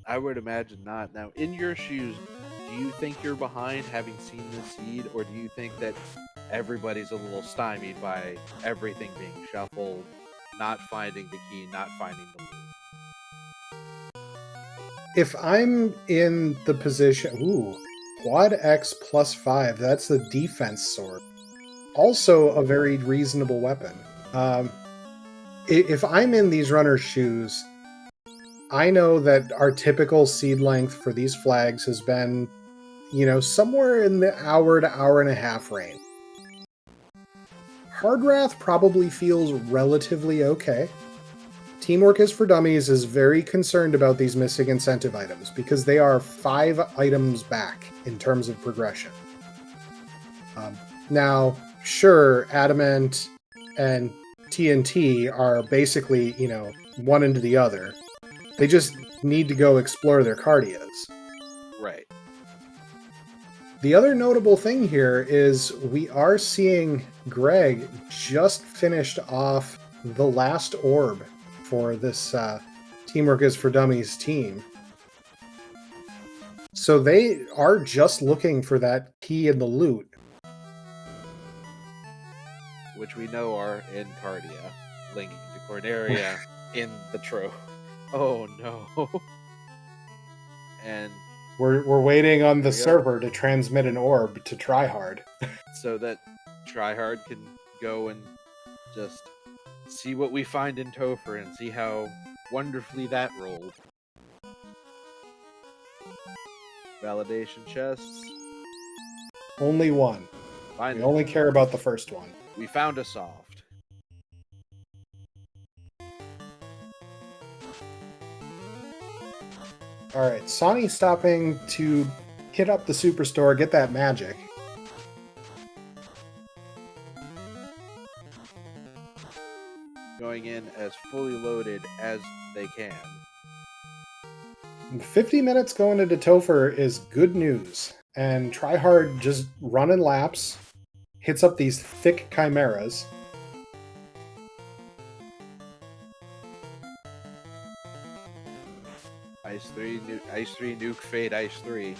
I would imagine not. Now, in your shoes, do you think you're behind having seen this seed, or do you think that everybody's a little stymied by everything being shuffled, not finding the key, not finding the loot? If I'm in the position... Ooh, Quad X +5, that's the defense sword. Also a very reasonable weapon. If I'm in these runners' shoes, I know that our typical seed length for these flags has been, somewhere in the hour to hour and a half range. Hard Rath probably feels relatively okay. Teamwork is for Dummies is very concerned about these missing incentive items because they are 5 items back in terms of progression. Now, sure, Adamant and TNT are basically, one into the other. They just need to go explore their cardias. Right. The other notable thing here is we are seeing Greg just finished off the last orb for this Teamwork is for Dummies team. So they are just looking for that key in the loot. Which we know are in Cardia, linking to Corneria in the Trove. Oh no. And we're waiting on the server to transmit an orb to Tryhard. So that Tryhard can go and just see what we find in Topher and see how wonderfully that rolled. Validation chests. Only one. Finally. We only care about the first one. We found a soft. Alright, Sonny stopping to hit up the superstore, get that magic. Going in as fully loaded as they can. 50 minutes going into Topher is good news. And Tryhard just running laps, hits up these thick chimeras. Ice 3, Nuke Fade, Ice 3.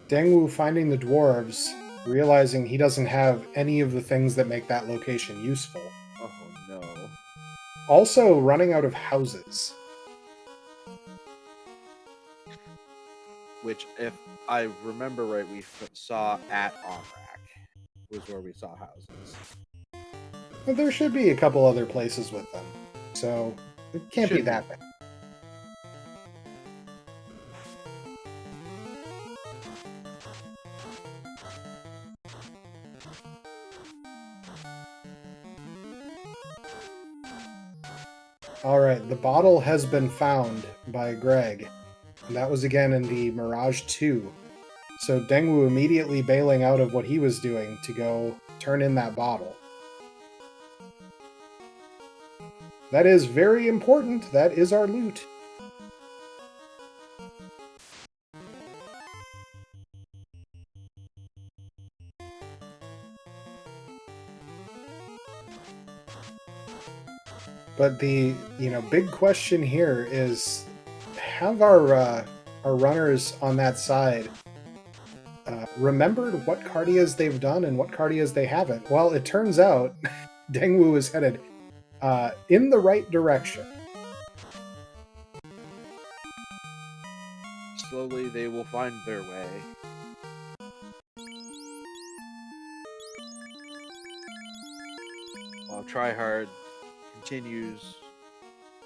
Dengwu finding the dwarves, realizing he doesn't have any of the things that make that location useful. Oh no. Also running out of houses. Which, if I remember right, we saw at Omrak was where we saw houses. But there should be a couple other places with them, so it can't be that bad. Alright, the bottle has been found by Greg. And that was again in the Mirage 2. So Dengwu immediately bailing out of what he was doing to go turn in that bottle. That is very important. That is our loot. But the big question here is, have our runners on that side remembered what cardias they've done and what cardias they haven't? Well, it turns out Dengwu is headed in the right direction. Slowly, they will find their way. While Tryhard continues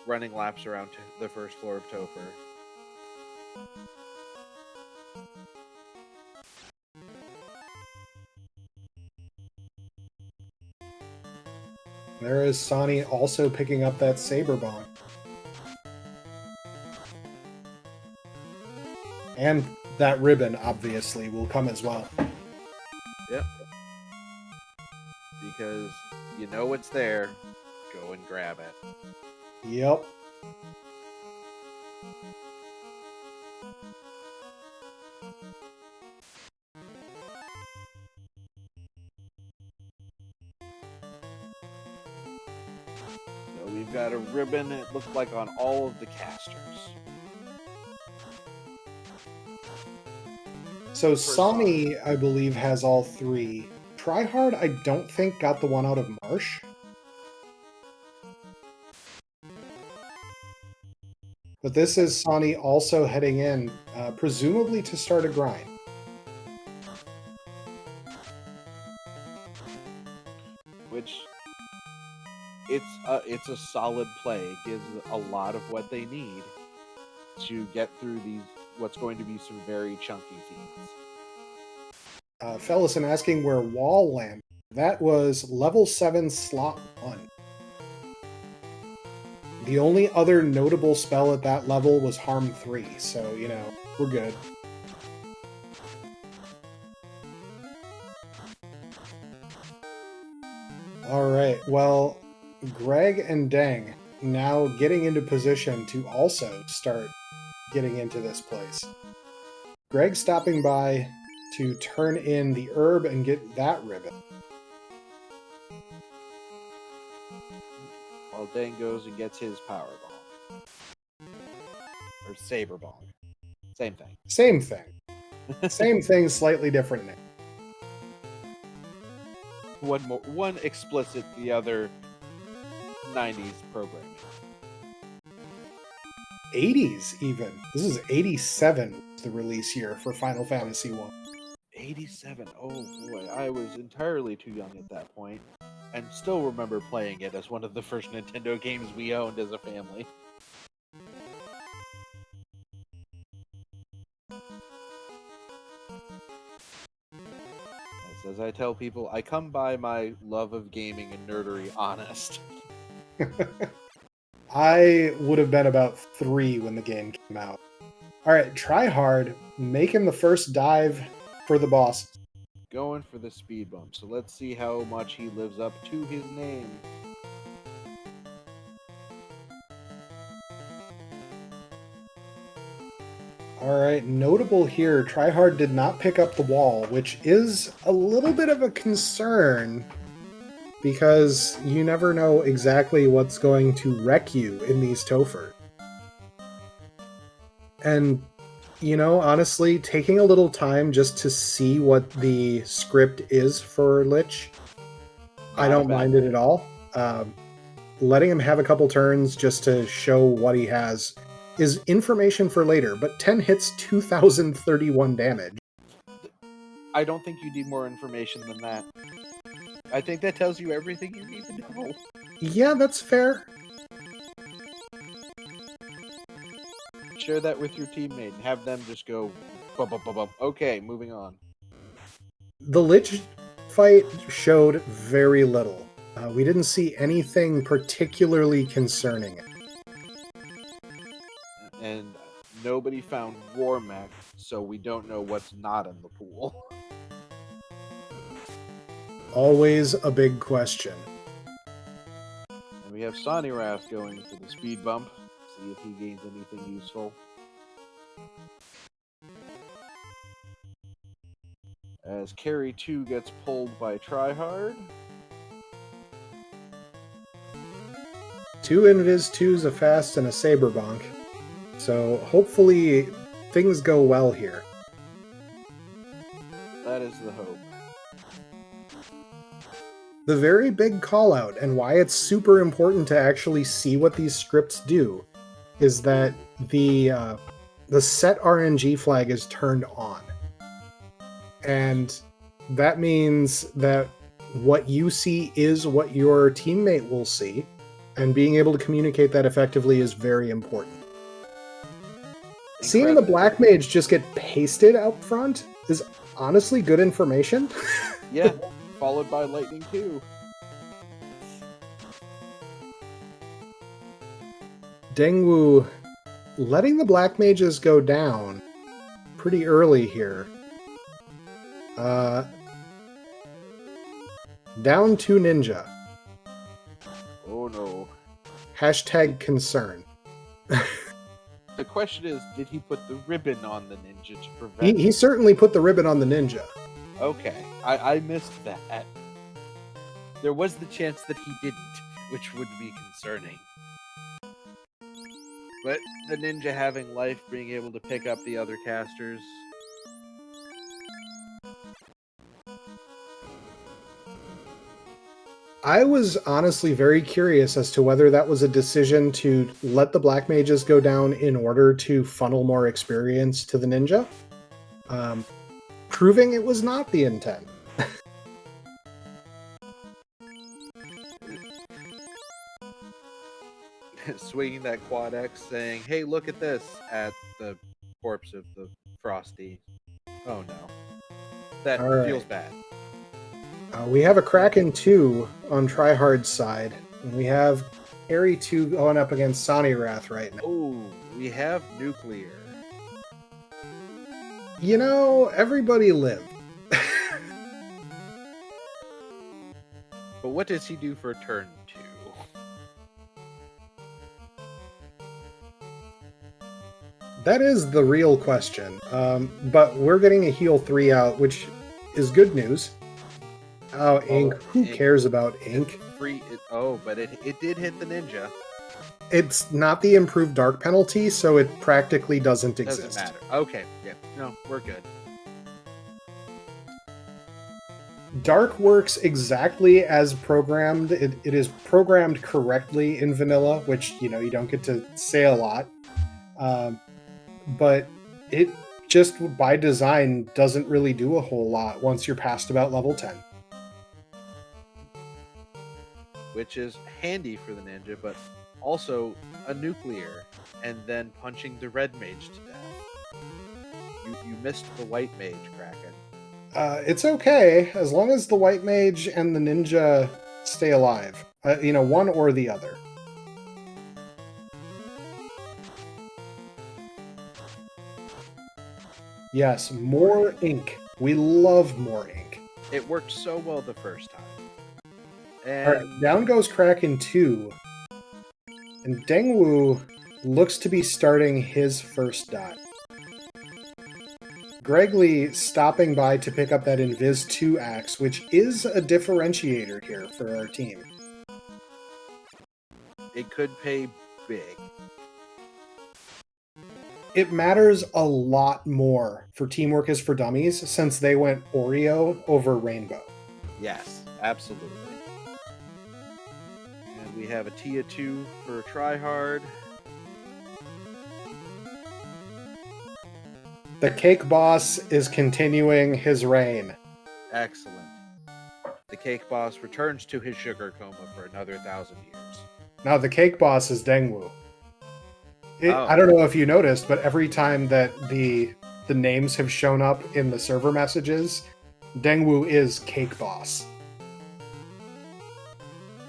running laps around the first floor of Topher. There is Sonny also picking up that saber bomb. And that ribbon, obviously, will come as well. Yep. Because you know it's there, go and grab it. Yep. So we've got a ribbon, it looks like, on all of the casters. So Sonny, I believe, has all three. Tryhard, I don't think, got the one out of Marsh. But this is Sonny also heading in, presumably to start a grind. Which, it's a solid play. It gives a lot of what they need to get through what's going to be some very chunky feeds. Fellison asking where Wall landed. That was level 7 slot 1. The only other notable spell at that level was Harm 3, so, we're good. Alright, well, Greg and Deng now getting into position to also start getting into this place. Greg stopping by to turn in the herb and get that ribbon. While Dane goes and gets his power bong. Or saber bong. Same thing. Same thing. Same thing, slightly different name. One explicit, the other 90s programming. 80s even. This is 87, the release year for Final Fantasy 1. 87. Oh boy, I was entirely too young at that point, and still remember playing it as one of the first Nintendo games we owned as a family. As I tell people, I come by my love of gaming and nerdery honest. I would have been about 3 when the game came out. Alright, Tryhard making the first dive for the boss. Going for the speed bump, so let's see how much he lives up to his name. Alright, notable here, Tryhard did not pick up the wall, which is a little bit of a concern, because you never know exactly what's going to wreck you in these Topher. And, honestly, taking a little time just to see what the script is for Lich, I don't mind it at all. Letting him have a couple turns just to show what he has is information for later, but 10 hits, 2,031 damage. I don't think you need more information than that. I think that tells you everything you need to know. Yeah, that's fair. Share that with your teammate and have them just go, bum, bum, bum, bum. Okay, moving on. The Lich fight showed very little. We didn't see anything particularly concerning. And nobody found War Mech, so we don't know what's not in the pool. Always a big question. And we have Sonny Rath going for the speed bump. See if he gains anything useful. As Carry 2 gets pulled by Tryhard. 2 Invis, 2's a fast, and a Saber Bonk. So hopefully things go well here. That is the hope. The very big call out, and why it's super important to actually see what these scripts do, is that the set RNG flag is turned on. And that means that what you see is what your teammate will see, and being able to communicate that effectively is very important. Seeing the Black Mage just get pasted out front is honestly good information. Yeah, followed by Lightning 2. Dengwu letting the Black Mages go down pretty early here. Down 2 Ninja. Oh no. Hashtag concern. The question is, did he put the ribbon on the ninja to prevent... He certainly put the ribbon on the ninja. Okay, I missed that. There was the chance that he didn't, which would be concerning. But the ninja having life, being able to pick up the other casters... I was honestly very curious as to whether that was a decision to let the Black Mages go down in order to funnel more experience to the ninja. Proving it was not the intent. Swinging that quad X, saying, "Hey, look at this," at the corpse of the Frosty. Oh no. That feels bad. We have a Kraken 2 on Tryhard's side, and we have Airy 2 going up against Sonny Rath right now. Oh, we have Nuclear. You know, everybody lived. But what does he do for turn 2? That is the real question. But we're getting a heal 3 out, which is good news. Oh, Ink. Who cares about Ink? But it did hit the ninja. It's not the improved dark penalty, so it practically doesn't exist. Doesn't matter. Okay, yeah. No, we're good. Dark works exactly as programmed. It is programmed correctly in vanilla, which, you don't get to say a lot. But it just, by design, doesn't really do a whole lot once you're past about level 10. Which is handy for the ninja, but also a nuclear, and then punching the red mage to death. You missed the white mage, Kraken. It's okay, as long as the white mage and the ninja stay alive. One or the other. Yes, more ink. We love more ink. It worked so well the first time. And... All right, down goes Kraken 2. And Dengwu looks to be starting his first die. Gregley stopping by to pick up that Invis 2 axe, which is a differentiator here for our team. It could pay big. It matters a lot more for Teamwork is for Dummies since they went Oreo over Rainbow. Yes, absolutely. And we have a Tia 2 for Tryhard. The Cake Boss is continuing his reign. Excellent. The Cake Boss returns to his sugar coma for another 1,000 years. Now the Cake Boss is Dengwu. I don't know if you noticed, but every time that the names have shown up in the server messages, Dengwu is Cake Boss.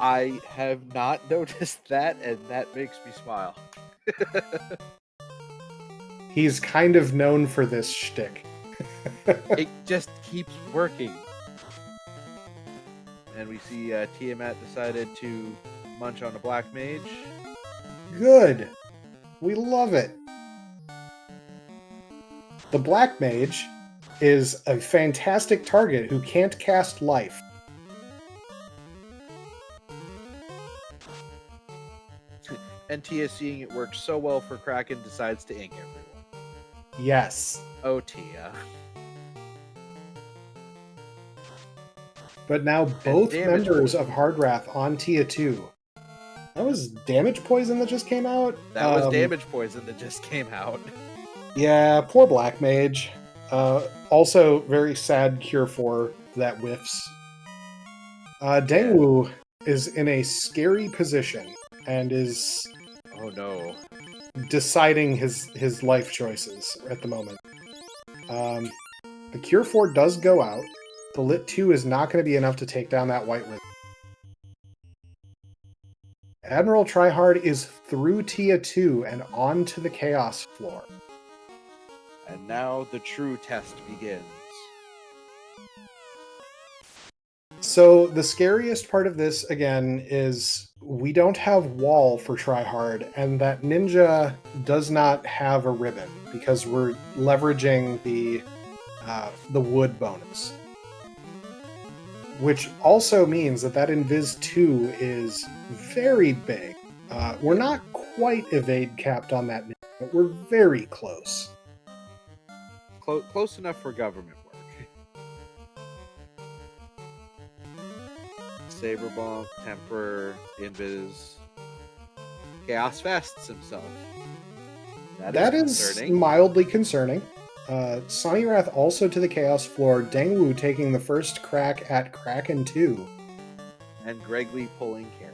I have not noticed that, and that makes me smile. He's kind of known for this shtick. It just keeps working. And we see Tiamat decided to munch on a black mage. Good. We love it. The black mage is a fantastic target who can't cast life. And Tia, seeing it work so well for Kraken, decides to ink everyone. Yes. Oh, Tia. But now both members of Hard Rath on Tia 2. That was damage poison that just came out? That was damage poison that just came out. Yeah, poor black mage. Also, very sad cure 4 that whiffs. Dengwu is in a scary position and is... Oh no. Deciding his life choices at the moment. The Cure 4 does go out. The Lit 2 is not going to be enough to take down that White Wizard. Admiral Tryhard is through Tia 2 and onto the Chaos floor. And now the true test begins. So the scariest part of this, again, is we don't have wall for Tryhard, and that ninja does not have a ribbon, because we're leveraging the wood bonus. Which also means that Invis 2 is very big. We're not quite evade capped on that ninja, but we're very close. Close enough for government work. Saber Bump, Temper, Invis, Chaos Fests himself. That is mildly concerning. Sonny Rath also to the Chaos floor, Dengwu taking the first crack at Kraken 2. And Greg Lee pulling carry.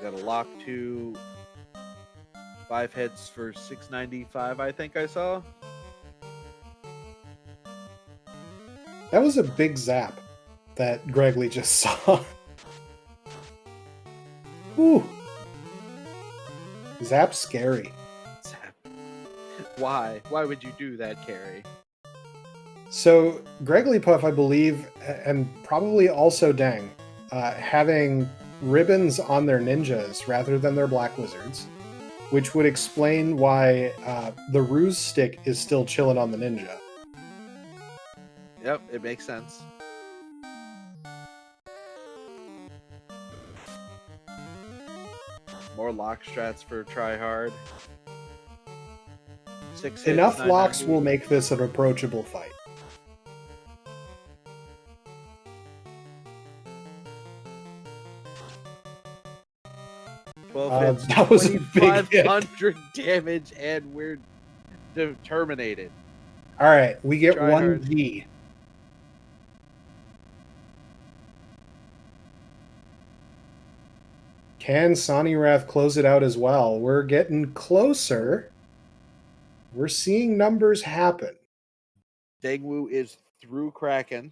Got a lock to 5 hits for 695, I think I saw. That was a big zap that Gregley just saw. Whew. Zap's scary. Zap. Why? Why would you do that, Carrie? So, Gregley Puff, I believe, and probably also Dang, having ribbons on their ninjas rather than their black wizards, which would explain why the ruse stick is still chilling on the ninja. Yep, it makes sense. More lock strats for Tryhard. 6 hits, Enough locks 990. will make this an approachable fight. Hits, that was a big hit. 500 damage, and we're terminated. All right, we get Tryhard. 1G. Can Sonny Rath close it out as well? We're getting closer. We're seeing numbers happen. Dengwu is through Kraken.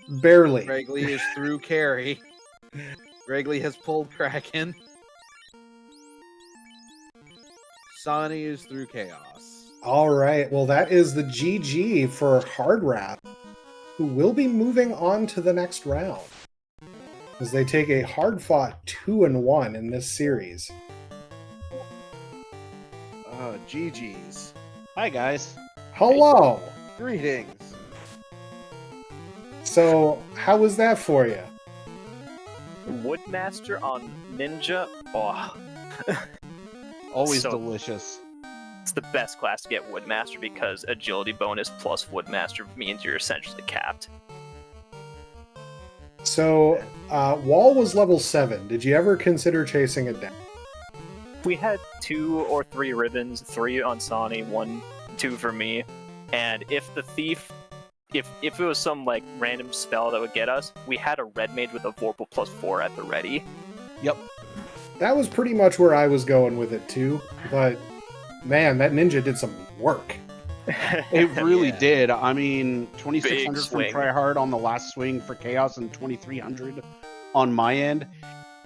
Barely. Greg Lee is through Carry. Greg Lee has pulled Kraken. Sonny is through Chaos. All right, well, that is the GG for Hard Rath, who will be moving on to the next round, as they take a hard-fought 2-1 in this series. GG's. Hi, guys. Hello! Greetings. So, how was that for you? Woodmaster on Ninja. Oh, Always So- delicious. it's the best class to get Woodmaster because agility bonus plus Woodmaster means you're essentially capped. So, Wall was level 7. Did you ever consider chasing it down? We had 2 or 3 ribbons, 3 on Sonny, 1, 2 for me. And if the thief, if it was some like random spell that would get us, we had a red mage with a Vorpal +4 at the ready. Yep. That was pretty much where I was going with it too. But man, that ninja did some work. It really Yeah. did. I mean, 2600 from swing. Tryhard on the last swing for Chaos and 2300 on my end.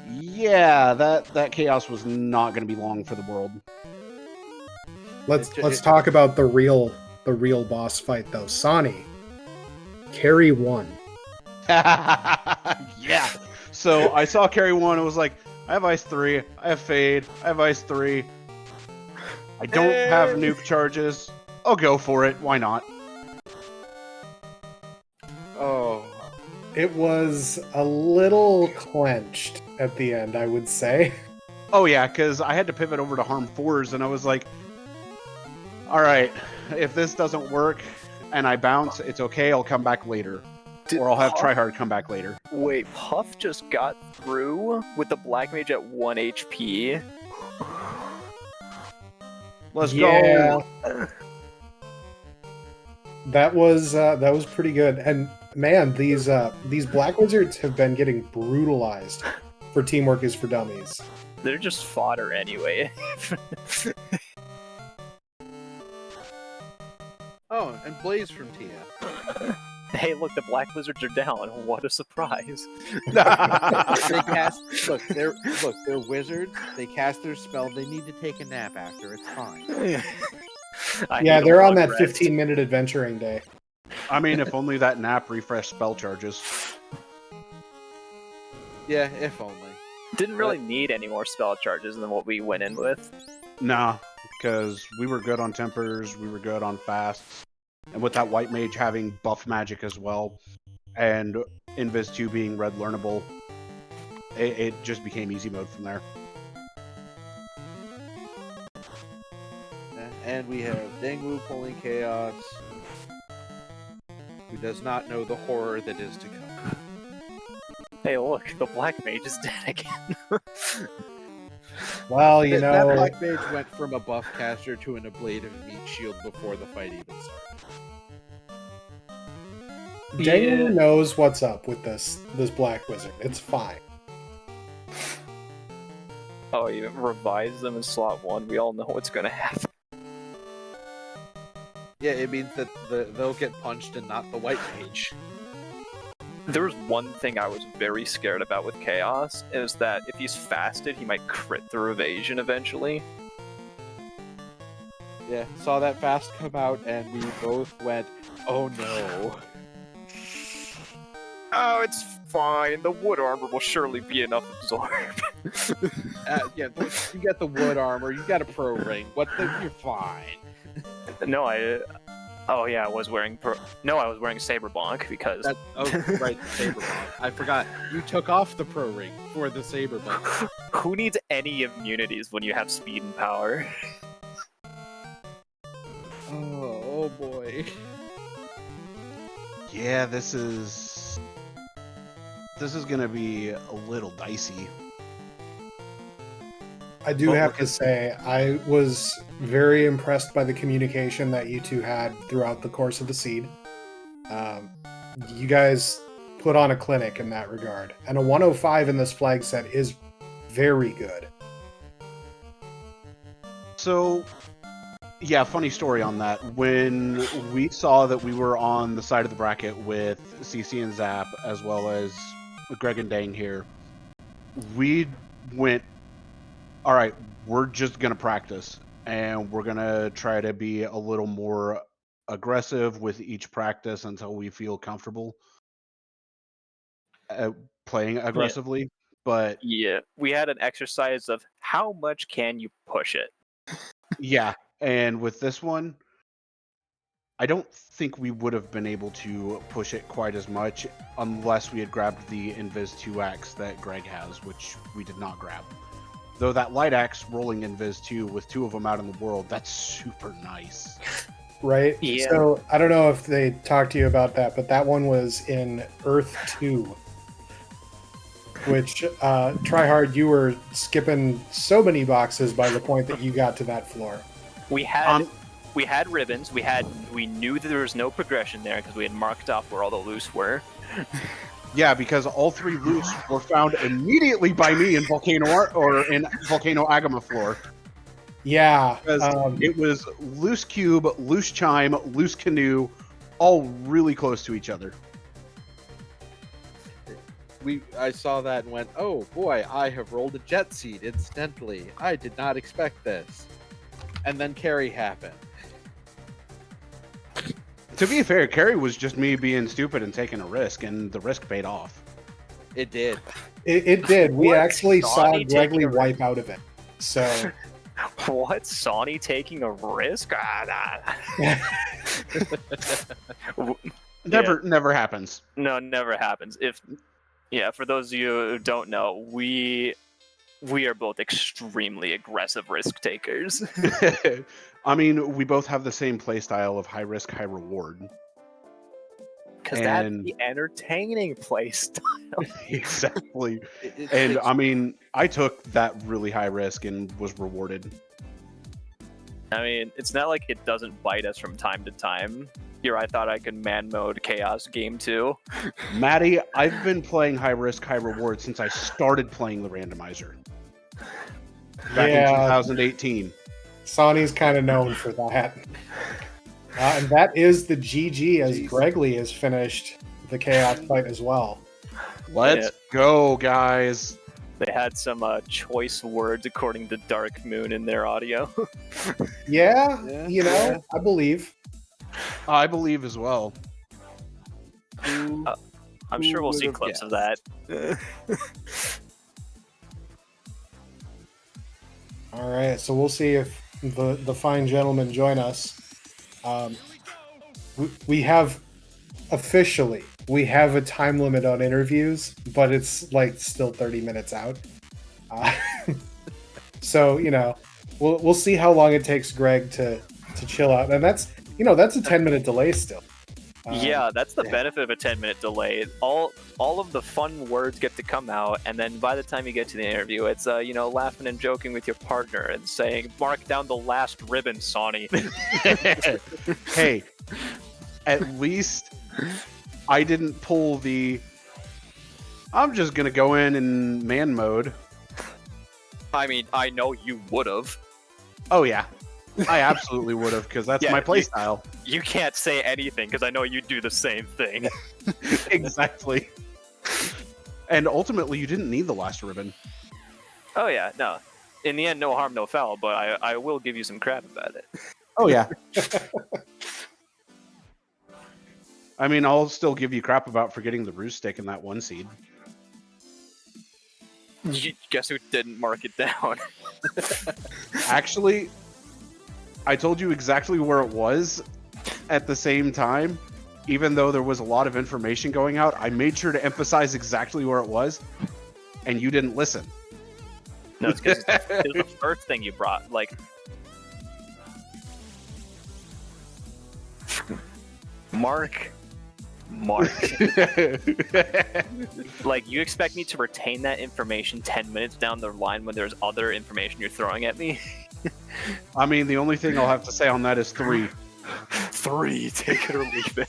Yeah, that Chaos was not going to be long for the world. Let's talk about the real boss fight though. Sonny, carry 1. Yeah. So I saw carry 1 and was like, I have Ice 3, I have Fade, I have Ice 3. I don't have nuke charges. I'll go for it. Why not? Oh, It was a little clenched at the end, I would say. Oh yeah, because I had to pivot over to harm 4s, and I was like, all right, if this doesn't work and I bounce, it's okay. I'll come back later. Or I'll have Tryhard come back later. Wait, Puff just got through with the Black Mage at 1 HP. Let's go. That was pretty good. And man, these Black Wizards have been getting brutalized for Teamwork is for Dummies. They're just fodder anyway. oh, and Blaze from Tia. Hey, look, the Black Wizards are down. What a surprise. They cast. They're wizards. They cast their spell. They need to take a nap after. It's fine. Yeah, they're on that 15-minute adventuring day. I mean, if only that nap refreshed spell charges. Yeah, if only. Didn't really need any more spell charges than what we went in with. Nah, because we were good on tempers, we were good on fasts, and with that white mage having buff magic as well, and Invis 2 being red learnable, it just became easy mode from there. And we have Dangwu pulling Chaos, who does not know the horror that is to come. Hey, look, the Black Mage is dead again. Well, you That know, Black Mage went from a buff caster to an ablative meat shield before the fight even started. Daniel knows what's up with this Black Wizard. It's fine. Oh, you revise them in slot 1. We all know what's gonna happen. Yeah, it means that they'll get punched and not the white mage. There was one thing I was very scared about with Chaos, is that if he's fasted, he might crit through evasion eventually. Yeah, saw that fast come out, and we both went, oh no. Oh, it's fine. The wood armor will surely be enough absorb. Yeah, you got the wood armor, you got a pro ring, you're fine. No, oh yeah, I was wearing I was wearing Saberbonk because... Right, Saberbonk. I forgot. You took off the pro ring for the Saberbonk. Who needs any immunities when you have speed and power? Oh boy. Yeah, this is gonna be a little dicey. I do have to say, I was very impressed by the communication that you two had throughout the course of the seed. You guys put on a clinic in that regard. And a 105 in this flag set is very good. So, yeah, funny story on that. When we saw that we were on the side of the bracket with CC and Zap, as well as Greg and Dang here, we went, all right, we're just going to practice, and we're going to try to be a little more aggressive with each practice until we feel comfortable playing aggressively. But yeah, we had an exercise of how much can you push it. Yeah, and with this one, I don't think we would have been able to push it quite as much unless we had grabbed the Invis 2 axe that Greg has, which we did not grab. Though that light axe rolling Invis 2 with 2 of them out in the world, that's super nice. Right? Yeah. So, I don't know if they talked to you about that, but that one was in Earth 2. Which, Tryhard, you were skipping so many boxes by the point that you got to that floor. We had ribbons. We knew that there was no progression there because we had marked off where all the loose were. Yeah, because all 3 loose were found immediately by me in in Volcano Agama floor. Yeah. Because it was loose cube, loose chime, loose canoe, all really close to each other. I saw that and went, oh boy, I have rolled a jet seed incidentally. I did not expect this. And then carry happened. To be fair, carry was just me being stupid and taking a risk, and the risk paid off. It did. It did. We What? actually saw Sonny taking Gregley a wipe out of it. So What? Sonny taking a risk? Never happens. No, never happens. For those of you who don't know, we are both extremely aggressive risk takers. I mean, we both have the same playstyle of high risk, high reward. Because that's the entertaining play style. Exactly. It's I mean, I took that really high risk and was rewarded. I mean, it's not like it doesn't bite us from time to time. Here, I thought I could man mode Chaos Game 2. Maddie, I've been playing high risk, high reward since I started playing the randomizer. Back in 2018. Sonny's kind of known for that. And that is the GG as Gregley has finished the Chaos fight as well. Let's go, guys. They had some choice words according to Dark Moon in their audio. Yeah, I believe. I believe as well. I'm sure we'll see clips of that. All right, so we'll see if the fine gentlemen join us. We have a time limit on interviews, but it's like still 30 minutes out. So we'll see how long it takes Greg to chill out, and that's a 10-minute delay still. Yeah, that's the benefit of a 10-minute delay. All of the fun words get to come out, and then by the time you get to the interview, it's laughing and joking with your partner and saying, "Mark down the last ribbon, Sonny." Hey, at least I didn't pull the I'm just gonna go in man mode. I mean, I know you would have. Oh yeah, I absolutely would have, because that's my playstyle. You can't say anything because I know you do the same thing. Exactly. And ultimately, you didn't need the last ribbon. Oh yeah, no. In the end, no harm, no foul. But I will give you some crap about it. Oh yeah. I mean, I'll still give you crap about forgetting the roost stick in that 1 seed. Guess who didn't mark it down? Actually, I told you exactly where it was at the same time. Even though there was a lot of information going out, I made sure to emphasize exactly where it was, and you didn't listen. No, it's because it was the first thing you brought. Like, Mark. Like, you expect me to retain that information 10 minutes down the line when there's other information you're throwing at me? I mean, the only thing I'll have to say on that is 3. 3, take it or leave it.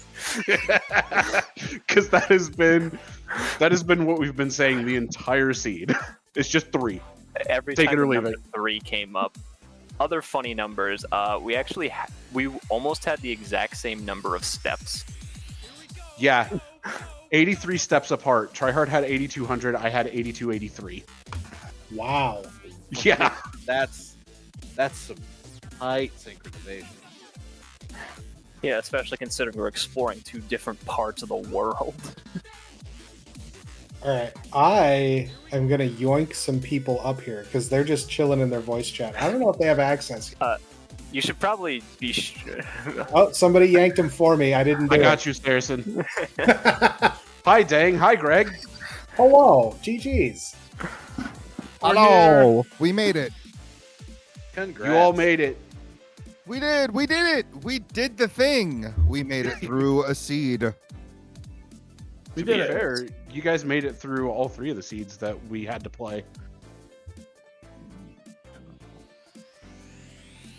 Because that has been what we've been saying the entire seed. It's just 3. Every take time it or the leave number it. 3 came up. Other funny numbers. We actually we almost had the exact same number of steps. Yeah, 83 steps apart. Tryhard had 8,200. I had 8,283. Wow. Yeah, That's some tight synchronization. Yeah, especially considering we're exploring 2 different parts of the world. All right, I am gonna yoink some people up here because they're just chilling in their voice chat. I don't know if they have access. You should probably be. Oh, somebody yanked him for me. I didn't do I it. got you, Saracen. Hi, Dang. Hi, Greg. Hello, GG's. Hello, we made it. Congrats. You all made it. We did it. We did the thing. We made it through a seed. To be fair, you guys made it through all 3 of the seeds that we had to play.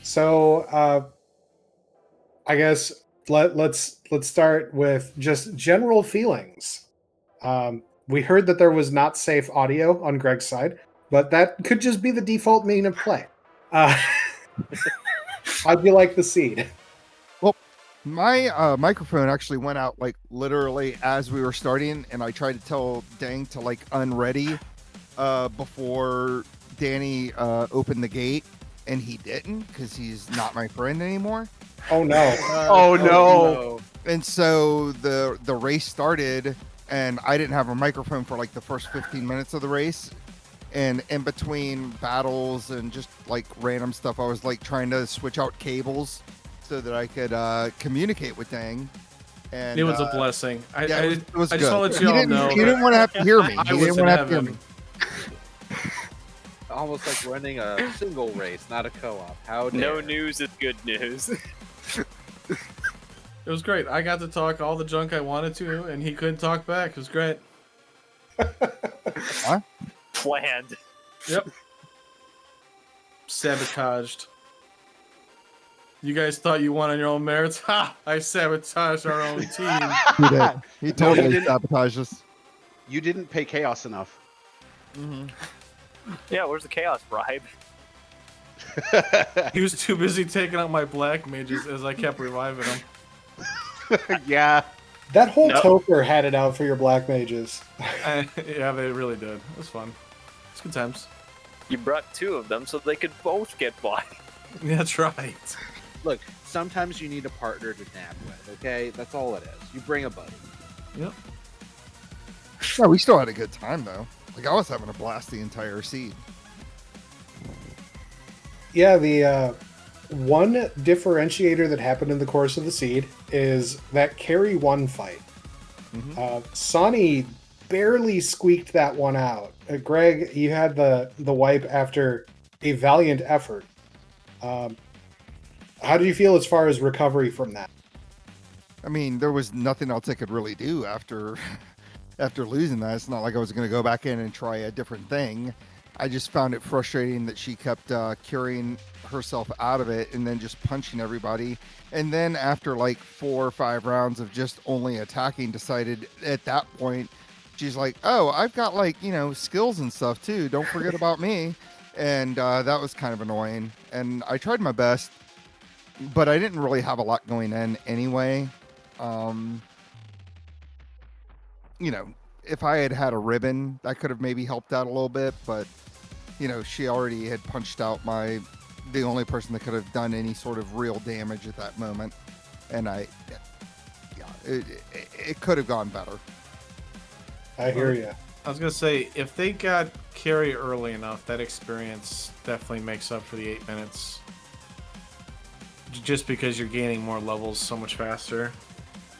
So, I guess let's start with just general feelings. We heard that there was not safe audio on Greg's side, but that could just be the default mean of play. How'd you like the seed? My microphone actually went out like literally as we were starting, and I tried to tell Dang to like unready before Danny opened the gate, and he didn't because he's not my friend anymore. Oh no! Oh no! And so the race started, and I didn't have a microphone for like the first 15 minutes of the race. And in between battles and just like random stuff, I was like trying to switch out cables so that I could communicate with Dang. And It was a blessing. I it was just good. want to let you all know. He didn't want to have to hear me. I He was didn't in want to have to hear heaven. me. Almost like running a single race, not a co-op. How dare. No news is good news. It was great. I got to talk all the junk I wanted to, and he couldn't talk back. It was great. Planned. Yep. Sabotaged. You guys thought you won on your own merits? Ha! I sabotaged our own team. He did. He totally didn't. sabotaged us. You didn't pay Chaos enough. Yeah, where's the chaos bribe? He was too busy taking out my black mages as I kept reviving him. Yeah. That whole No. toker had it out for your black mages. Yeah, they really did. It was fun. It's good times. You brought two of them so they could both get by. Yeah, that's right. Look, sometimes you need a partner to nab with, okay? That's all it is. You bring a buddy. Yep. No, we still had a good time though. Like I was having a blast the entire seed. Yeah, the one differentiator that happened in the course of the seed is that carry one fight. Sonny barely squeaked that one out. Greg, you had the wipe after a valiant effort. How do you feel as far as recovery from that? I mean, there was nothing else I could really do after losing that. It's not like I was going to go back in and try a different thing. I just found it frustrating that she kept curing herself out of it and then just punching everybody. And then after like 4 or 5 rounds of just only attacking, decided at that point, she's like, oh, I've got like, skills and stuff too. Don't forget about me. And that was kind of annoying. And I tried my best, but I didn't really have a lot going in anyway. If I had had a ribbon, that could have maybe helped out a little bit, but she already had punched out the only person that could have done any sort of real damage at that moment. And it could have gone better. I hear you. I was gonna say, if they got carry early enough, that experience definitely makes up for the 8 minutes. Just because you're gaining more levels so much faster.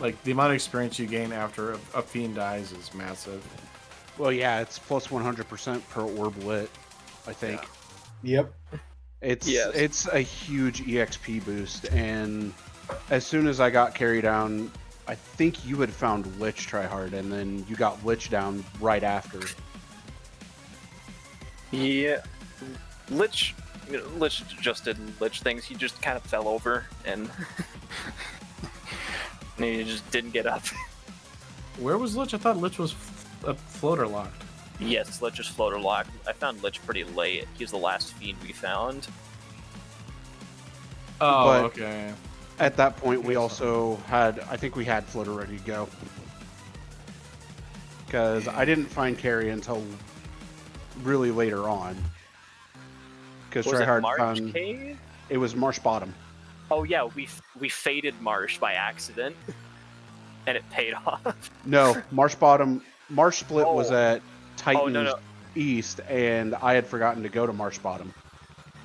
Like, the amount of experience you gain after a fiend dies is massive. Well, yeah, it's plus 100% per orb lit, I think. Yep. It's a huge EXP boost, and as soon as I got carried down, I think you had found Lich tryhard, and then you got Lich down right after. Yeah. Lich just did Lich things. He just kind of fell over and he just didn't get up. Where was Lich? I thought Lich was floater locked. Yes, Lich is floater locked. I found Lich pretty late. He was the last fiend we found. Oh, But- okay. At that point, we also had, I think we had Floater ready to go. Because I didn't find carry until really later on. Because Was it tryhard Marsh found, Cave? it was Marsh Bottom. Oh yeah, we faded Marsh by accident, and it paid off. No, Marsh Bottom, Marsh Split was Oh. at Titans no. East, and I had forgotten to go to Marsh Bottom.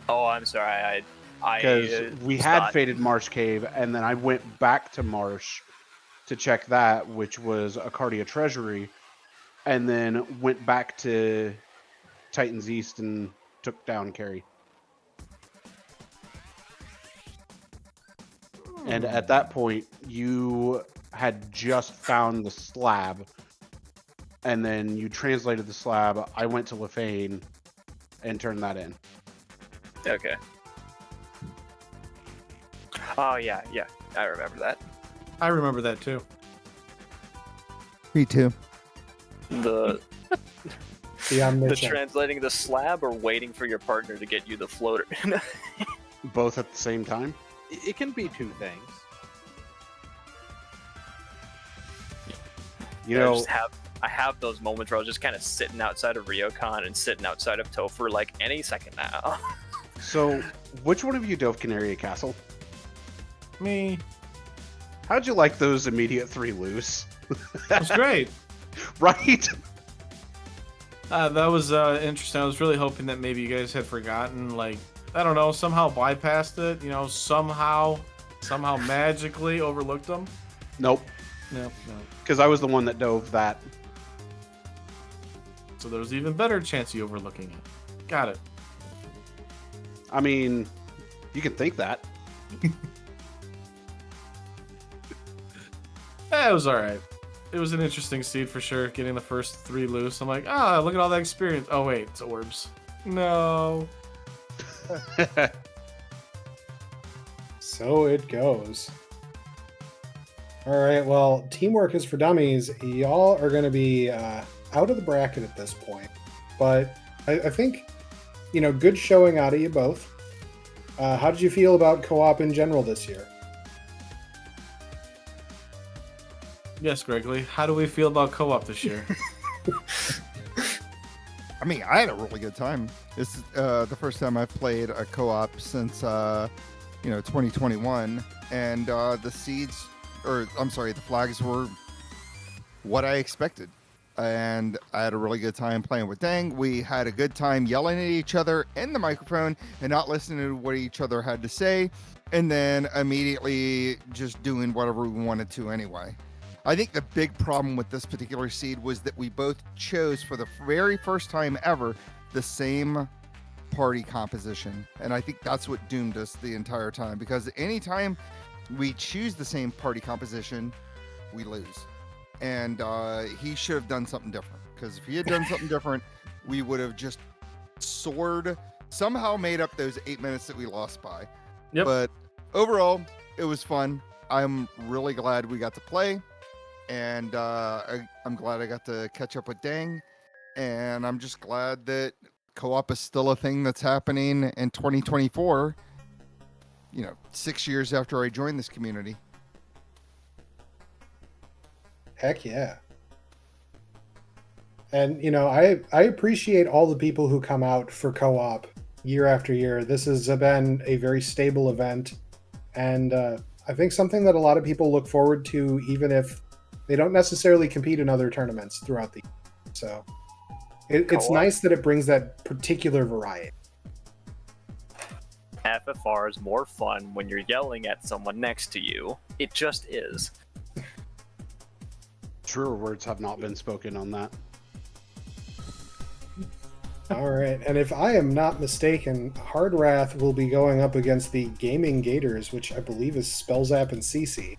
Oh, I'm sorry. Because we had thought- faded Marsh Cave, and then I went back to Marsh to check that, which was Acardia Treasury, and then went back to Titans East and took down Carry. And at that point, you had just found the slab, and then you translated the slab. I went to Lefane and turned that in. Okay. Oh yeah, I remember that. I remember that too. Me too. The The omniscient. translating the slab or waiting for your partner to get you the floater. Both at the same time. It can be two things. You know, I have those moments where I was just kind of sitting outside of Ryokon and sitting outside of Topher like any second now. so which one of you dove Canaria Castle? Me. How'd you like those immediate 3 loose? It was great. Right? That was interesting. I was really hoping that maybe you guys had forgotten, like, I don't know, somehow bypassed it, you know, somehow magically overlooked them. Nope. No. Because I was the one that dove that. So there was even better chance of you overlooking it. Got it. I mean, you can think that. It was alright. It was an interesting seed for sure, getting the first 3 loose. I'm like, look at all that experience. Oh wait, it's orbs. No. So it goes. All right, well, Teamwork is for Dummies. Y'all are going to be out of the bracket at this point. But I think, you know, good showing out of you both. How did you feel about co-op in general this year? Yes, Gregory. How do we feel about co-op this year? I mean, I had a really good time. This is the first time I've played a co-op since 2021, and the flags were what I expected, and I had a really good time playing with Dang. We had a good time yelling at each other in the microphone and not listening to what each other had to say, and then immediately just doing whatever we wanted to anyway. I think the big problem with this particular seed was that we both chose for the very first time ever the same party composition. And I think that's what doomed us the entire time, because anytime we choose the same party composition, we lose. And he should have done something different, because if he had done something different, we would have just somehow made up those 8 minutes that we lost by. Yep. But overall, it was fun. I'm really glad we got to play. And I'm glad I got to catch up with Dang, and I'm just glad that co-op is still a thing that's happening in 2024, 6 years after I joined this community. Heck yeah. And, I appreciate all the people who come out for co-op year after year. This has been a very stable event, and I think something that a lot of people look forward to, even if they don't necessarily compete in other tournaments throughout the year. So it's nice that it brings that particular variety. FFR is more fun when you're yelling at someone next to you. It just is. Truer words have not been spoken on that. All right, and if I am not mistaken, Hard Rath will be going up against the Gaming Gators, which I believe is Spellzap and CC.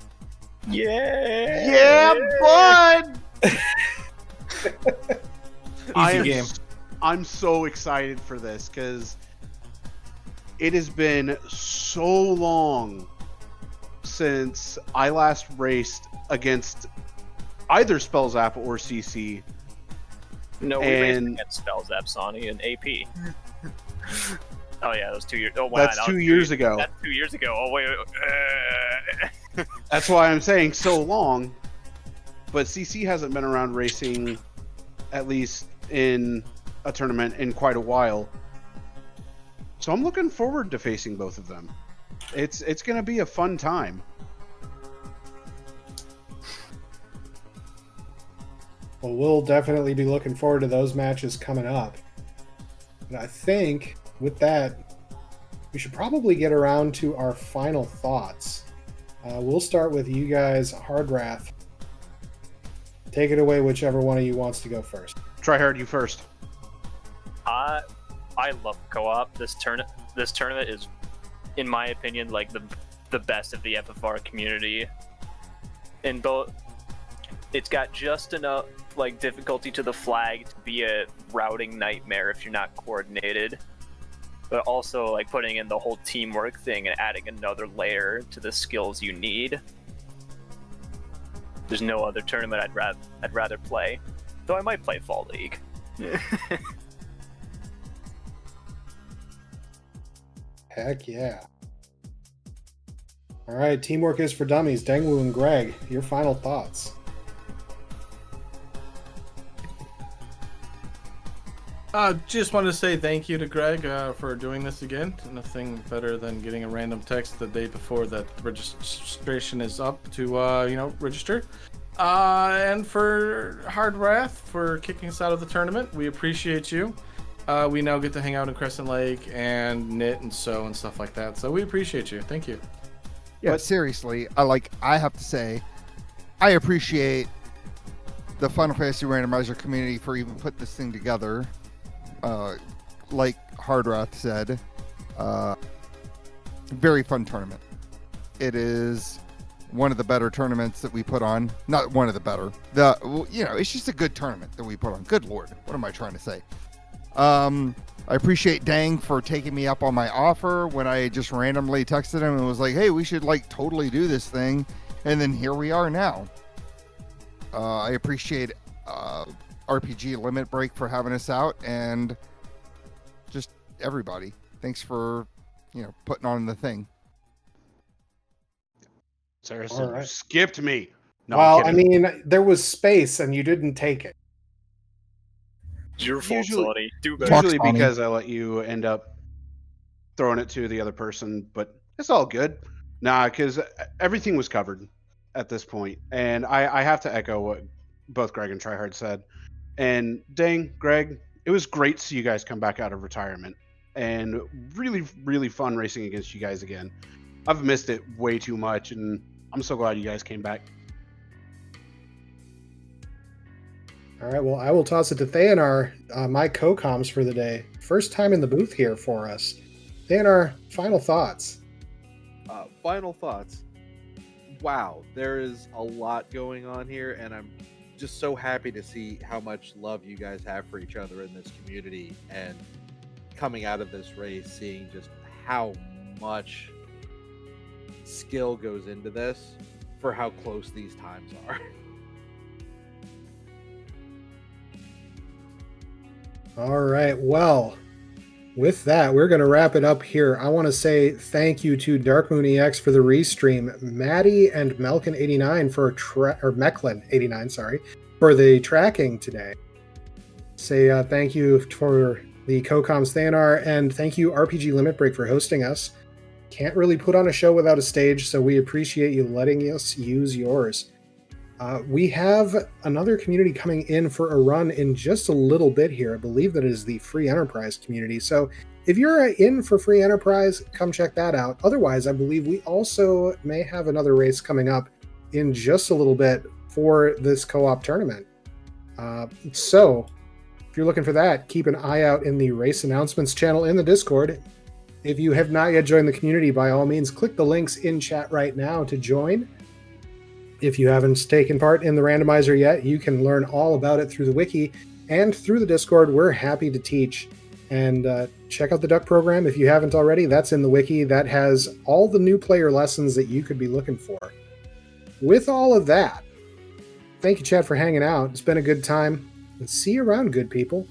Yeah, bud! Easy game. I'm so excited for this, because it has been so long since I last raced against either Spellzap or CC. No, we raced against Spellzap, Sonny, and AP. Oh yeah, that was 2 years. Oh wow, that's 2 years ago. That's 2 years ago. Oh wait. That's why I'm saying so long. But CC hasn't been around racing, at least in a tournament, in quite a while. So I'm looking forward to facing both of them. It's going to be a fun time. Well, we'll definitely be looking forward to those matches coming up. And I think with that, we should probably get around to our final thoughts. We'll start with you guys, Hard Rath. Take it away, whichever one of you wants to go first. Try Hard, you first. I love co-op. This tournament is, in my opinion, like the best of the FFR community. In both, it's got just enough difficulty to the flag to be a routing nightmare if you're not coordinated, but also putting in the whole teamwork thing and adding another layer to the skills you need. There's no other tournament I'd rather play. Though I might play Fall League. Heck yeah. All right, Teamwork is for Dummies. Dengwu and Greg, your final thoughts. Just wanted to say thank you to Greg for doing this again. Nothing better than getting a random text the day before that registration is up to register. And for Hard Rath for kicking us out of the tournament. We appreciate you. We now get to hang out in Crescent Lake and knit and sew and stuff like that. So we appreciate you. Thank you. Yeah, seriously, I have to say, I appreciate the Final Fantasy Randomizer community for even putting this thing together. Like Hardrath said, very fun tournament. It is one of the better tournaments that we put on. Not one of the better. It's just a good tournament that we put on. Good Lord, what am I trying to say? I appreciate Dang for taking me up on my offer when I just randomly texted him and was like, hey, we should totally do this thing. And then here we are now. I appreciate RPG Limit Break for having us out, and just everybody. Thanks for, putting on the thing. Saracen, right. you skipped me. No, Well, I'm I kidding. mean, there was space and you didn't take it. Your fault, Usually- Sonny. Do Talk, better. Usually Sonny. because I let you end up throwing it to the other person, but it's all good. Nah, because everything was covered at this point, and I have to echo what both Greg and Tryhard said. And dang, Greg, it was great to see you guys come back out of retirement, and really, really fun racing against you guys again. I've missed it way too much, and I'm so glad you guys came back. All right, well, I will toss it to Theanar, my co-coms for the day. First time in the booth here for us. Theanar, final thoughts. Final thoughts. Wow, there is a lot going on here, and I'm just so happy to see how much love you guys have for each other in this community, and coming out of this race, seeing just how much skill goes into this for how close these times are. All right, well, with that, we're going to wrap it up here. I want to say thank you to Dark Moon EX for the restream, Maddie and Melkin89 for Mecklin89, sorry, for the tracking today. Say thank you for the co-coms Thanar, and thank you RPG Limit Break for hosting us. Can't really put on a show without a stage, so we appreciate you letting us use yours. We have another community coming in for a run in just a little bit here. I believe that is the Free Enterprise community. So if you're in for Free Enterprise, come check that out. Otherwise, I believe we also may have another race coming up in just a little bit for this co-op tournament. So if you're looking for that, keep an eye out in the race announcements channel in the Discord. If you have not yet joined the community, by all means, click the links in chat right now to join. If you haven't taken part in the randomizer yet, you can learn all about it through the wiki and through the Discord. We're happy to teach. And check out the Duck program if you haven't already. That's in the wiki. That has all the new player lessons that you could be looking for. With all of that, thank you, Chad, for hanging out. It's been a good time. And see you around, good people.